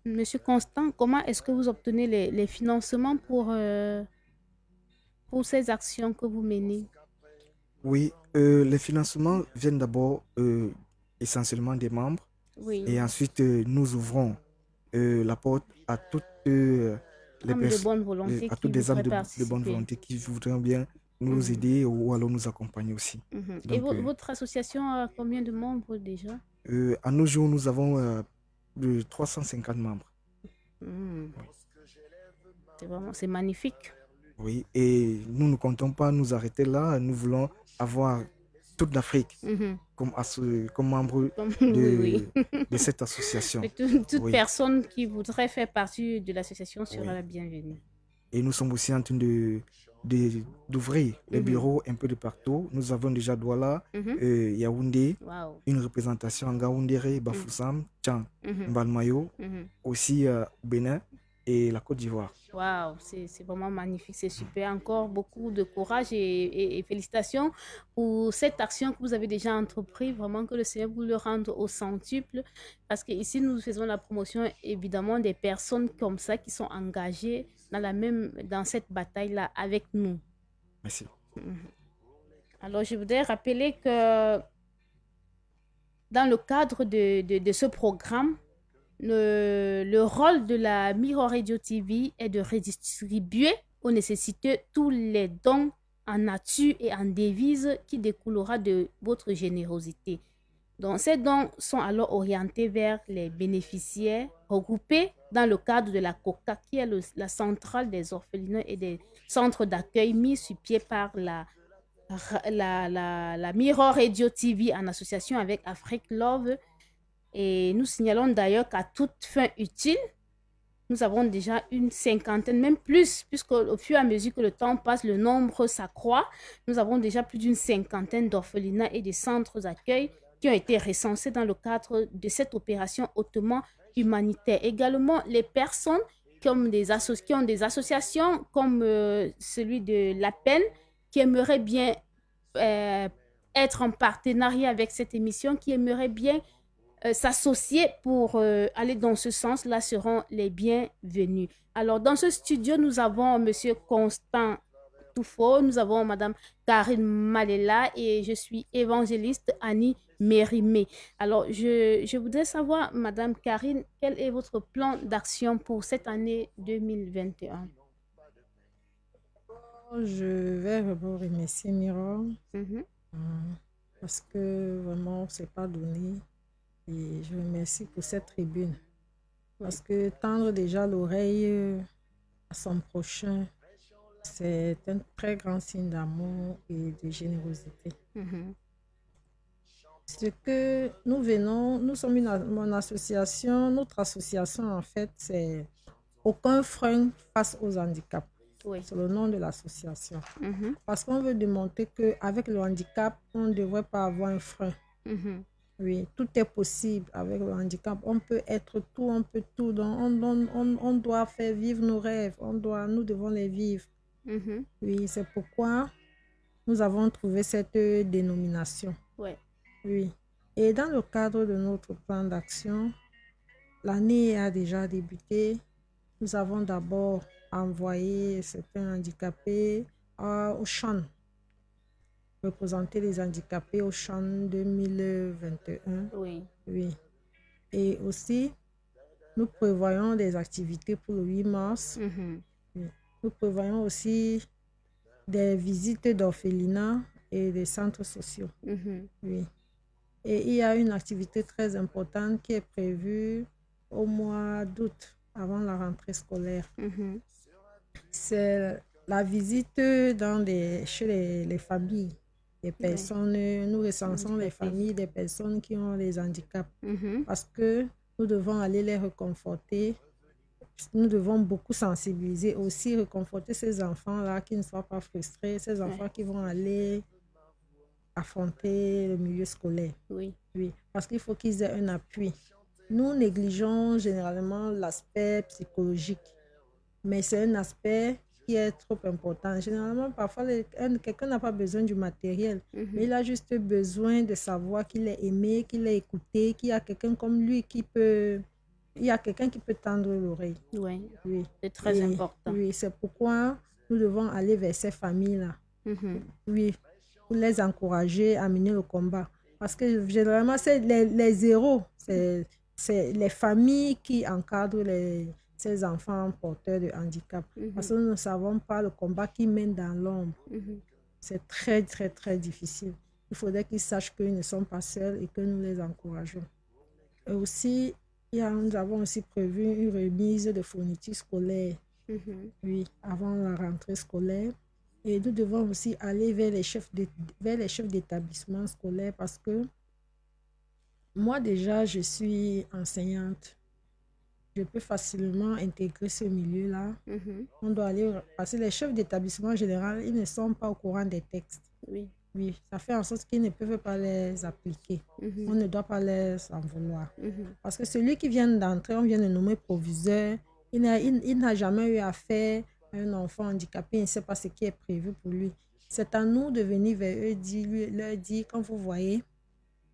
Monsieur Constant, comment est-ce que vous obtenez les financements pour ces actions que vous menez? Oui, les financements viennent d'abord essentiellement des membres. Oui. Et ensuite, nous ouvrons la porte à toutes les personnes, à toutes les âmes de bonne volonté qui voudraient bien nous aider ou alors nous accompagner aussi. Donc, et votre association a combien de membres déjà? À nos jours, nous avons 350 membres. C'est magnifique. Oui, et nous ne comptons pas nous arrêter là. Nous voulons avoir toute l'Afrique comme membre de cette association. Toute personne qui voudrait faire partie de l'association sera la bienvenue. Et nous sommes aussi en train d'ouvrir les bureaux un peu de partout. Nous avons déjà Douala, Yaoundé, une représentation en Gaoundéré, Bafoussam, Tchang, Mbalmayo, aussi Bénin et la Côte d'Ivoire. Waouh, c'est vraiment magnifique, c'est super. Encore beaucoup de courage et félicitations pour cette action que vous avez déjà entreprise. Vraiment que le Seigneur vous le rende au centuple. Parce qu'ici, nous faisons la promotion évidemment des personnes comme ça qui sont engagées dans cette bataille-là avec nous. Merci. Alors, je voudrais rappeler que dans le cadre de ce programme, le rôle de la Mirror Radio TV est de redistribuer aux nécessiteux tous les dons en nature et en devise qui découlera de votre générosité. Donc, ces dons sont alors orientés vers les bénéficiaires regroupés dans le cadre de la COCA, qui est la centrale des orphelinats et des centres d'accueil mis sur pied par la Mirror Radio TV en association avec Afrique Love. Et nous signalons d'ailleurs qu'à toute fin utile, nous avons déjà une cinquantaine, même plus, puisqu'au fur et à mesure que le temps passe, le nombre s'accroît. Nous avons déjà plus d'une cinquantaine d'orphelinats et de centres d'accueil qui ont été recensés dans le cadre de cette opération hautement humanitaire. Également, les personnes qui ont des associations comme celui de La Peine, qui aimeraient bien être en partenariat avec cette émission, qui aimeraient bien s'associer pour aller dans ce sens-là, seront les bienvenus. Alors, dans ce studio, nous avons Monsieur Constant Toufo, nous avons Madame Karine Malela et je suis évangéliste Annie Mérimé. Alors, je voudrais savoir, Madame Karine, quel est votre plan d'action pour cette année 2021? Je vais d'abord remercier Mirror parce que vraiment, c'est pas donné. Et je remercie pour cette tribune parce que tendre déjà l'oreille à son prochain, c'est un très grand signe d'amour et de générosité. Ce que nous sommes une association, notre association en fait, c'est aucun frein face aux handicaps. Oui. C'est le nom de l'association. Parce qu'on veut démontrer qu'avec le handicap, on ne devrait pas avoir un frein. Oui, tout est possible avec le handicap. On peut être tout, on peut tout. Donc on doit faire vivre nos rêves. Nous devons les vivre. Oui, c'est pourquoi nous avons trouvé cette dénomination. Ouais. Oui. Et dans le cadre de notre plan d'action, l'année a déjà débuté. Nous avons d'abord envoyé certains handicapés au Chan. Représenter les handicapés au Chan 2021. Oui. Oui. Et aussi, nous prévoyons des activités pour le 8 mars. Oui. Nous prévoyons aussi des visites d'orphelinats et des centres sociaux. Oui. Et il y a une activité très importante qui est prévue au mois d'août, avant la rentrée scolaire. C'est la visite chez les familles, des personnes. Nous recensons les familles des personnes qui ont des handicaps parce que nous devons aller les réconforter. Nous devons beaucoup sensibiliser, aussi réconforter ces enfants-là qui ne soient pas frustrés, ces enfants qui vont aller affronter le milieu scolaire. Oui, parce qu'il faut qu'ils aient un appui. Nous négligeons généralement l'aspect psychologique, mais c'est un aspect qui est trop important. Généralement, parfois, quelqu'un n'a pas besoin du matériel, mais il a juste besoin de savoir qu'il est aimé, qu'il est écouté, qu'il y a quelqu'un comme lui qui peut... Il y a quelqu'un qui peut tendre l'oreille. Oui, c'est très important. Oui, c'est pourquoi nous devons aller vers ces familles-là. Oui, pour les encourager à mener le combat. Parce que généralement, c'est les héros, c'est les familles qui encadrent ces enfants porteurs de handicap. Parce que nous ne savons pas le combat qu'ils mènent dans l'ombre. C'est très, très, très difficile. Il faudrait qu'ils sachent qu'ils ne sont pas seuls et que nous les encourageons. Et aussi, nous avons aussi prévu une remise de fournitures scolaires, oui, avant la rentrée scolaire. Et nous devons aussi aller vers les chefs d'établissement scolaire parce que moi déjà, je suis enseignante. Je peux facilement intégrer ce milieu-là. On doit aller, parce que les chefs d'établissement en général, ils ne sont pas au courant des textes. Oui, ça fait en sorte qu'ils ne peuvent pas les appliquer. On ne doit pas les en vouloir. Parce que celui qui vient d'entrer, on vient de nommer proviseur, il n'a jamais eu affaire à un enfant handicapé, il ne sait pas ce qui est prévu pour lui. C'est à nous de venir vers eux, leur dire, quand vous voyez,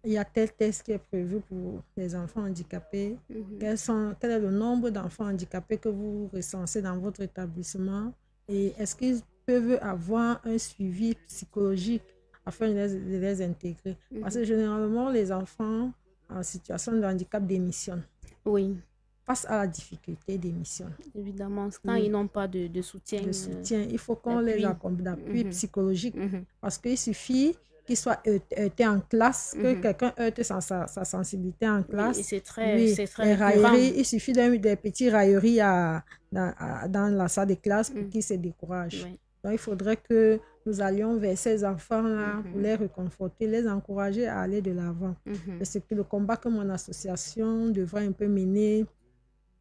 il y a tel test qui est prévu pour les enfants handicapés. Quel est le nombre d'enfants handicapés que vous recensez dans votre établissement? Et est-ce qu'ils peuvent avoir un suivi psychologique afin de les intégrer? Parce que généralement, les enfants en situation de handicap démissionnent. Oui. Face à la difficulté démissionnent. Évidemment, quand ils n'ont pas de soutien. Il faut qu'on les accompagne d'appui psychologique. Parce qu'il suffit qu'ils soient heurtés en classe, que quelqu'un heurte sa sensibilité en classe. Oui, c'est très railleries, il suffit des petits railleries dans la salle de classe pour qu'ils se découragent. Donc, il faudrait que nous allions vers ces enfants-là pour les réconforter, les encourager à aller de l'avant. C'est que le combat que mon association devrait un peu mener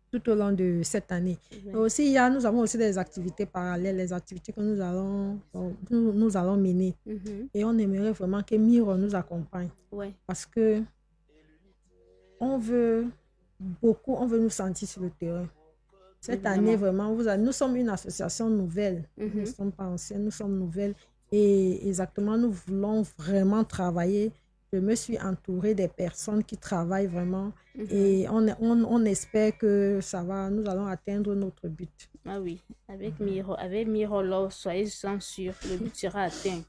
tout au long de cette année. Et aussi, nous avons aussi des activités parallèles, les activités que nous allons mener. Et on aimerait vraiment que Miro nous accompagne. Parce que on veut nous sentir sur le terrain. Cette année, vraiment, nous sommes une association nouvelle. Nous ne sommes pas anciennes, nous sommes nouvelles. Et exactement, nous voulons vraiment travailler. Je me suis entourée des personnes qui travaillent vraiment. Et on espère que nous allons atteindre notre but. Ah oui, avec Miro Love, soyez sûrs, le but sera atteint.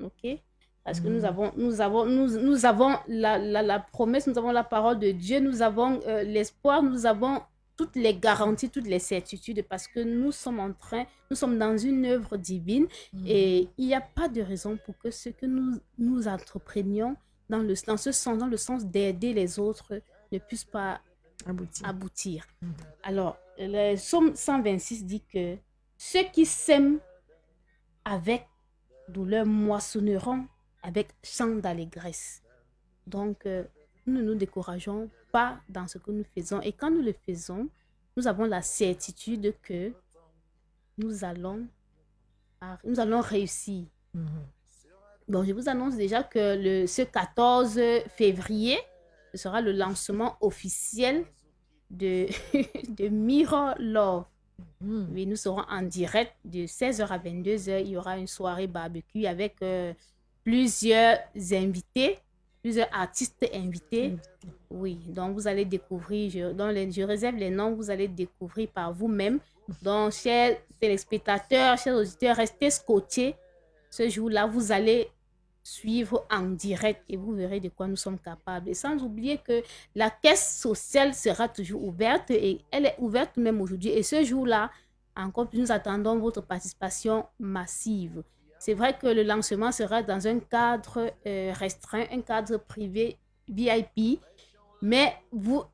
OK? Parce que nous avons la promesse, nous avons la parole de Dieu, nous avons l'espoir, nous avons toutes les garanties, toutes les certitudes, parce que nous sommes dans une œuvre divine et il n'y a pas de raison pour que ce que nous entreprenions dans le sens d'aider les autres ne puisse pas aboutir. Alors, le psaume 126 dit que ceux qui sèment avec douleur moissonneront avec chant d'allégresse. Donc, nous ne nous décourageons pas dans ce que nous faisons. Et quand nous le faisons, nous avons la certitude que nous allons réussir. Donc, je vous annonce déjà que ce 14 février, ce sera le lancement officiel de Miro Love. Oui, nous serons en direct de 16h à 22h. Il y aura une soirée barbecue avec plusieurs invités. Plusieurs artistes invités. Oui, donc vous allez découvrir, je réserve les noms, vous allez découvrir par vous-même. Donc, chers téléspectateurs, chers auditeurs, restez scotchés. Ce jour-là, vous allez suivre en direct et vous verrez de quoi nous sommes capables. Et sans oublier que la caisse sociale sera toujours ouverte et elle est ouverte même aujourd'hui. Et ce jour-là, encore plus, nous attendons votre participation massive. C'est vrai que le lancement sera dans un cadre restreint, un cadre privé VIP, mais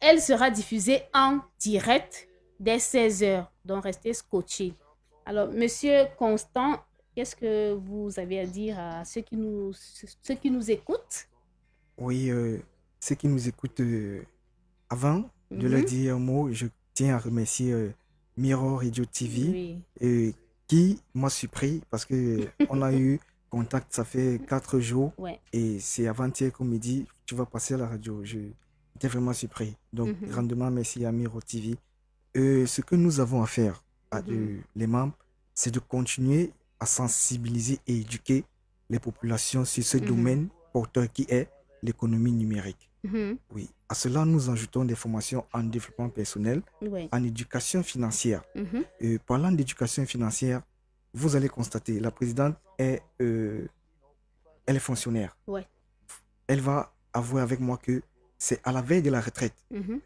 elle sera diffusée en direct dès 16h. Donc, restez scotchés. Alors, Monsieur Constant, qu'est-ce que vous avez à dire à ceux qui nous écoutent? Oui, ceux qui nous écoutent, avant de leur dire un mot, je tiens à remercier Mirror Radio TV qui m'a surpris parce qu'on a eu contact, ça fait 4 jours et c'est avant-hier qu'on me dit tu vas passer à la radio. J'étais vraiment surpris. Donc, grandement merci à Mirror TV. Ce que nous avons à faire, les membres, c'est de continuer à sensibiliser et éduquer les populations sur ce domaine porteur qui est l'économie numérique. Oui. À cela, nous ajoutons des formations en développement personnel, en éducation financière. Parlant d'éducation financière, vous allez constater, la présidente elle est fonctionnaire. Elle va avouer avec moi que c'est à la veille de la retraite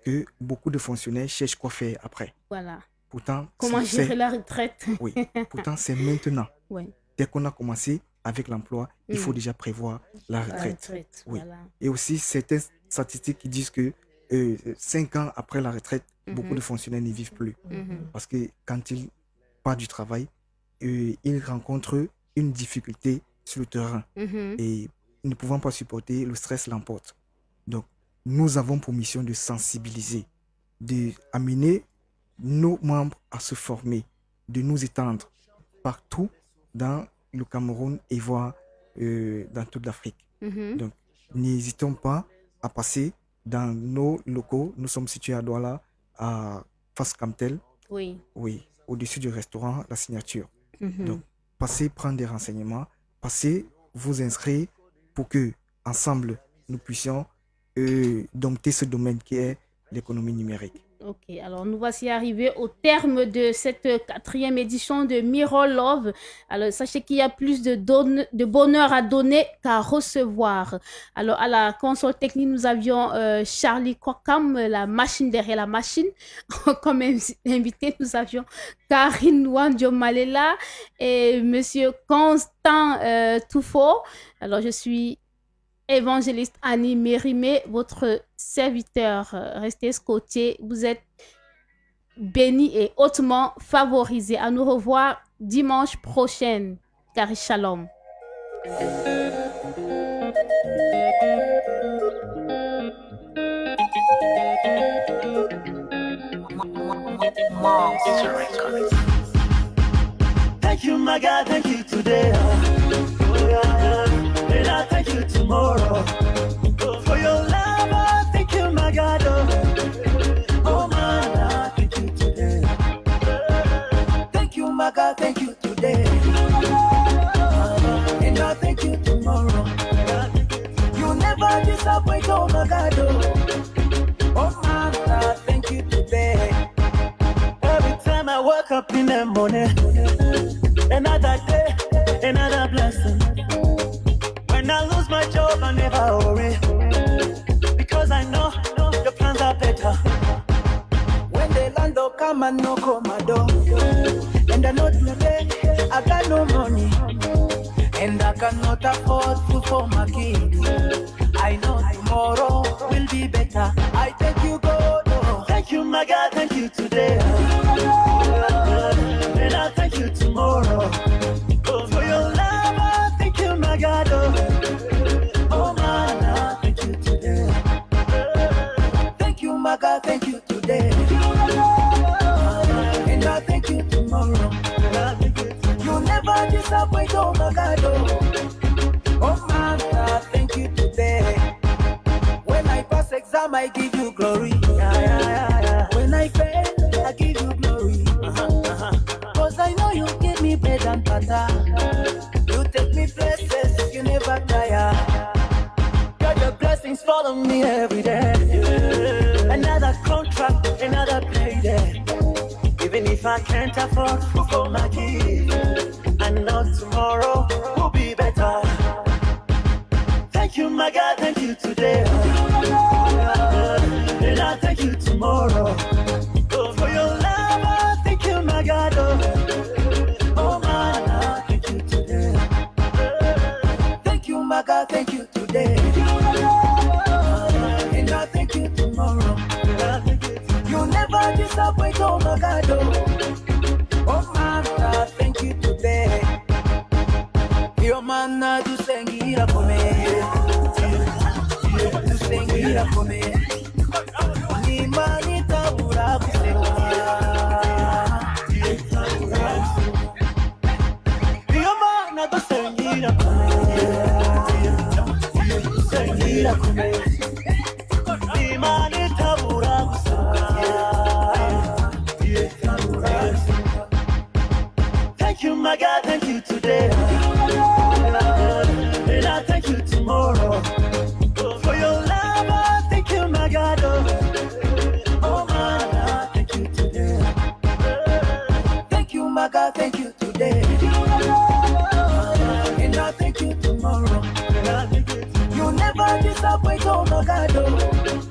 que beaucoup de fonctionnaires cherchent quoi faire après. Voilà. Pourtant, comment gérer la retraite? Oui, pourtant c'est maintenant. Dès qu'on a commencé avec l'emploi, il faut déjà prévoir la retraite. Oui. Voilà. Et aussi, certaines statistiques qui disent que 5 ans après la retraite, beaucoup de fonctionnaires n'y vivent plus. Parce que quand ils partent du travail, ils rencontrent une difficulté sur le terrain. Et ne pouvant pas supporter, le stress l'emporte. Donc, nous avons pour mission de sensibiliser, d'amener nos membres à se former, de nous étendre partout dans le Cameroun et voire dans toute l'Afrique. Donc, n'hésitons pas à passer dans nos locaux. Nous sommes situés à Douala, à Fas Camtel. Oui, au-dessus du restaurant La Signature. Donc, passez prendre des renseignements, passez vous inscrire pour que, ensemble, nous puissions dompter ce domaine qui est l'économie numérique. Ok, alors nous voici arrivés au terme de cette 4e édition de Mirror Love. Alors sachez qu'il y a plus de bonheur à donner qu'à recevoir. Alors à la console technique, nous avions Charlie Kwakam, la machine derrière la machine. Comme invité, nous avions Karine Wandjo-Malela et Monsieur Constant Toufo. Alors je suis évangéliste Annie Mérimée, votre serviteur. Restez scotchés, vous êtes bénis et hautement favorisés. À nous revoir dimanche prochain. Car Shalom. Thank you, my God, thank you today. And I thank you tomorrow. For your love, I thank you, my God. Oh, man, I thank you today. Thank you, my God, thank you today. And I thank you tomorrow. You never disappoint, oh, my God. Oh, man, I thank you today. Every time I wake up in the morning, another day, another blessing. When I lose my job, I never worry, because I know your plans are better. When the land will come and knock on my door, and I know today I got no money, and I cannot afford food for my kids. I know tomorrow will be better. I thank you, God. Oh, thank you, my God. Thank you today. And I thank you tomorrow. Oh, for your love, I thank you, my God. Oh, man, I thank you today. Thank you, my God. Thank you today. And I thank you tomorrow. You never disappoint, oh, my God. Oh, man, I thank you today. When I pass exam, I give you glory. When I fail, I give you glory. Cause I know you give me bread and butter. You take me places, you never tire. God, your blessings follow me every day. Another contract, another payday. Even if I can't afford food for my kids, I know tomorrow will be better. my God, thank you today. And I thank you tomorrow. Oh, for your love, I thank you, my God. Oh, man, I thank you today. Thank you, my God, thank you today. And I thank you tomorrow. You never disappoint, oh, my God. Oh, man, I thank you today. Your man, I do sing it for me. Do sing it for me. Ni manita ura kusengia. Your man, I do sing it for me. Sing it for me. Ni manita ura kusengia. Thank you, my God, thank you today. And I thank you tomorrow. For your love, I thank you, my God. Oh, man, I thank you today. Thank you, my God, thank you today. And I thank you tomorrow. You never disappoint, oh, my God.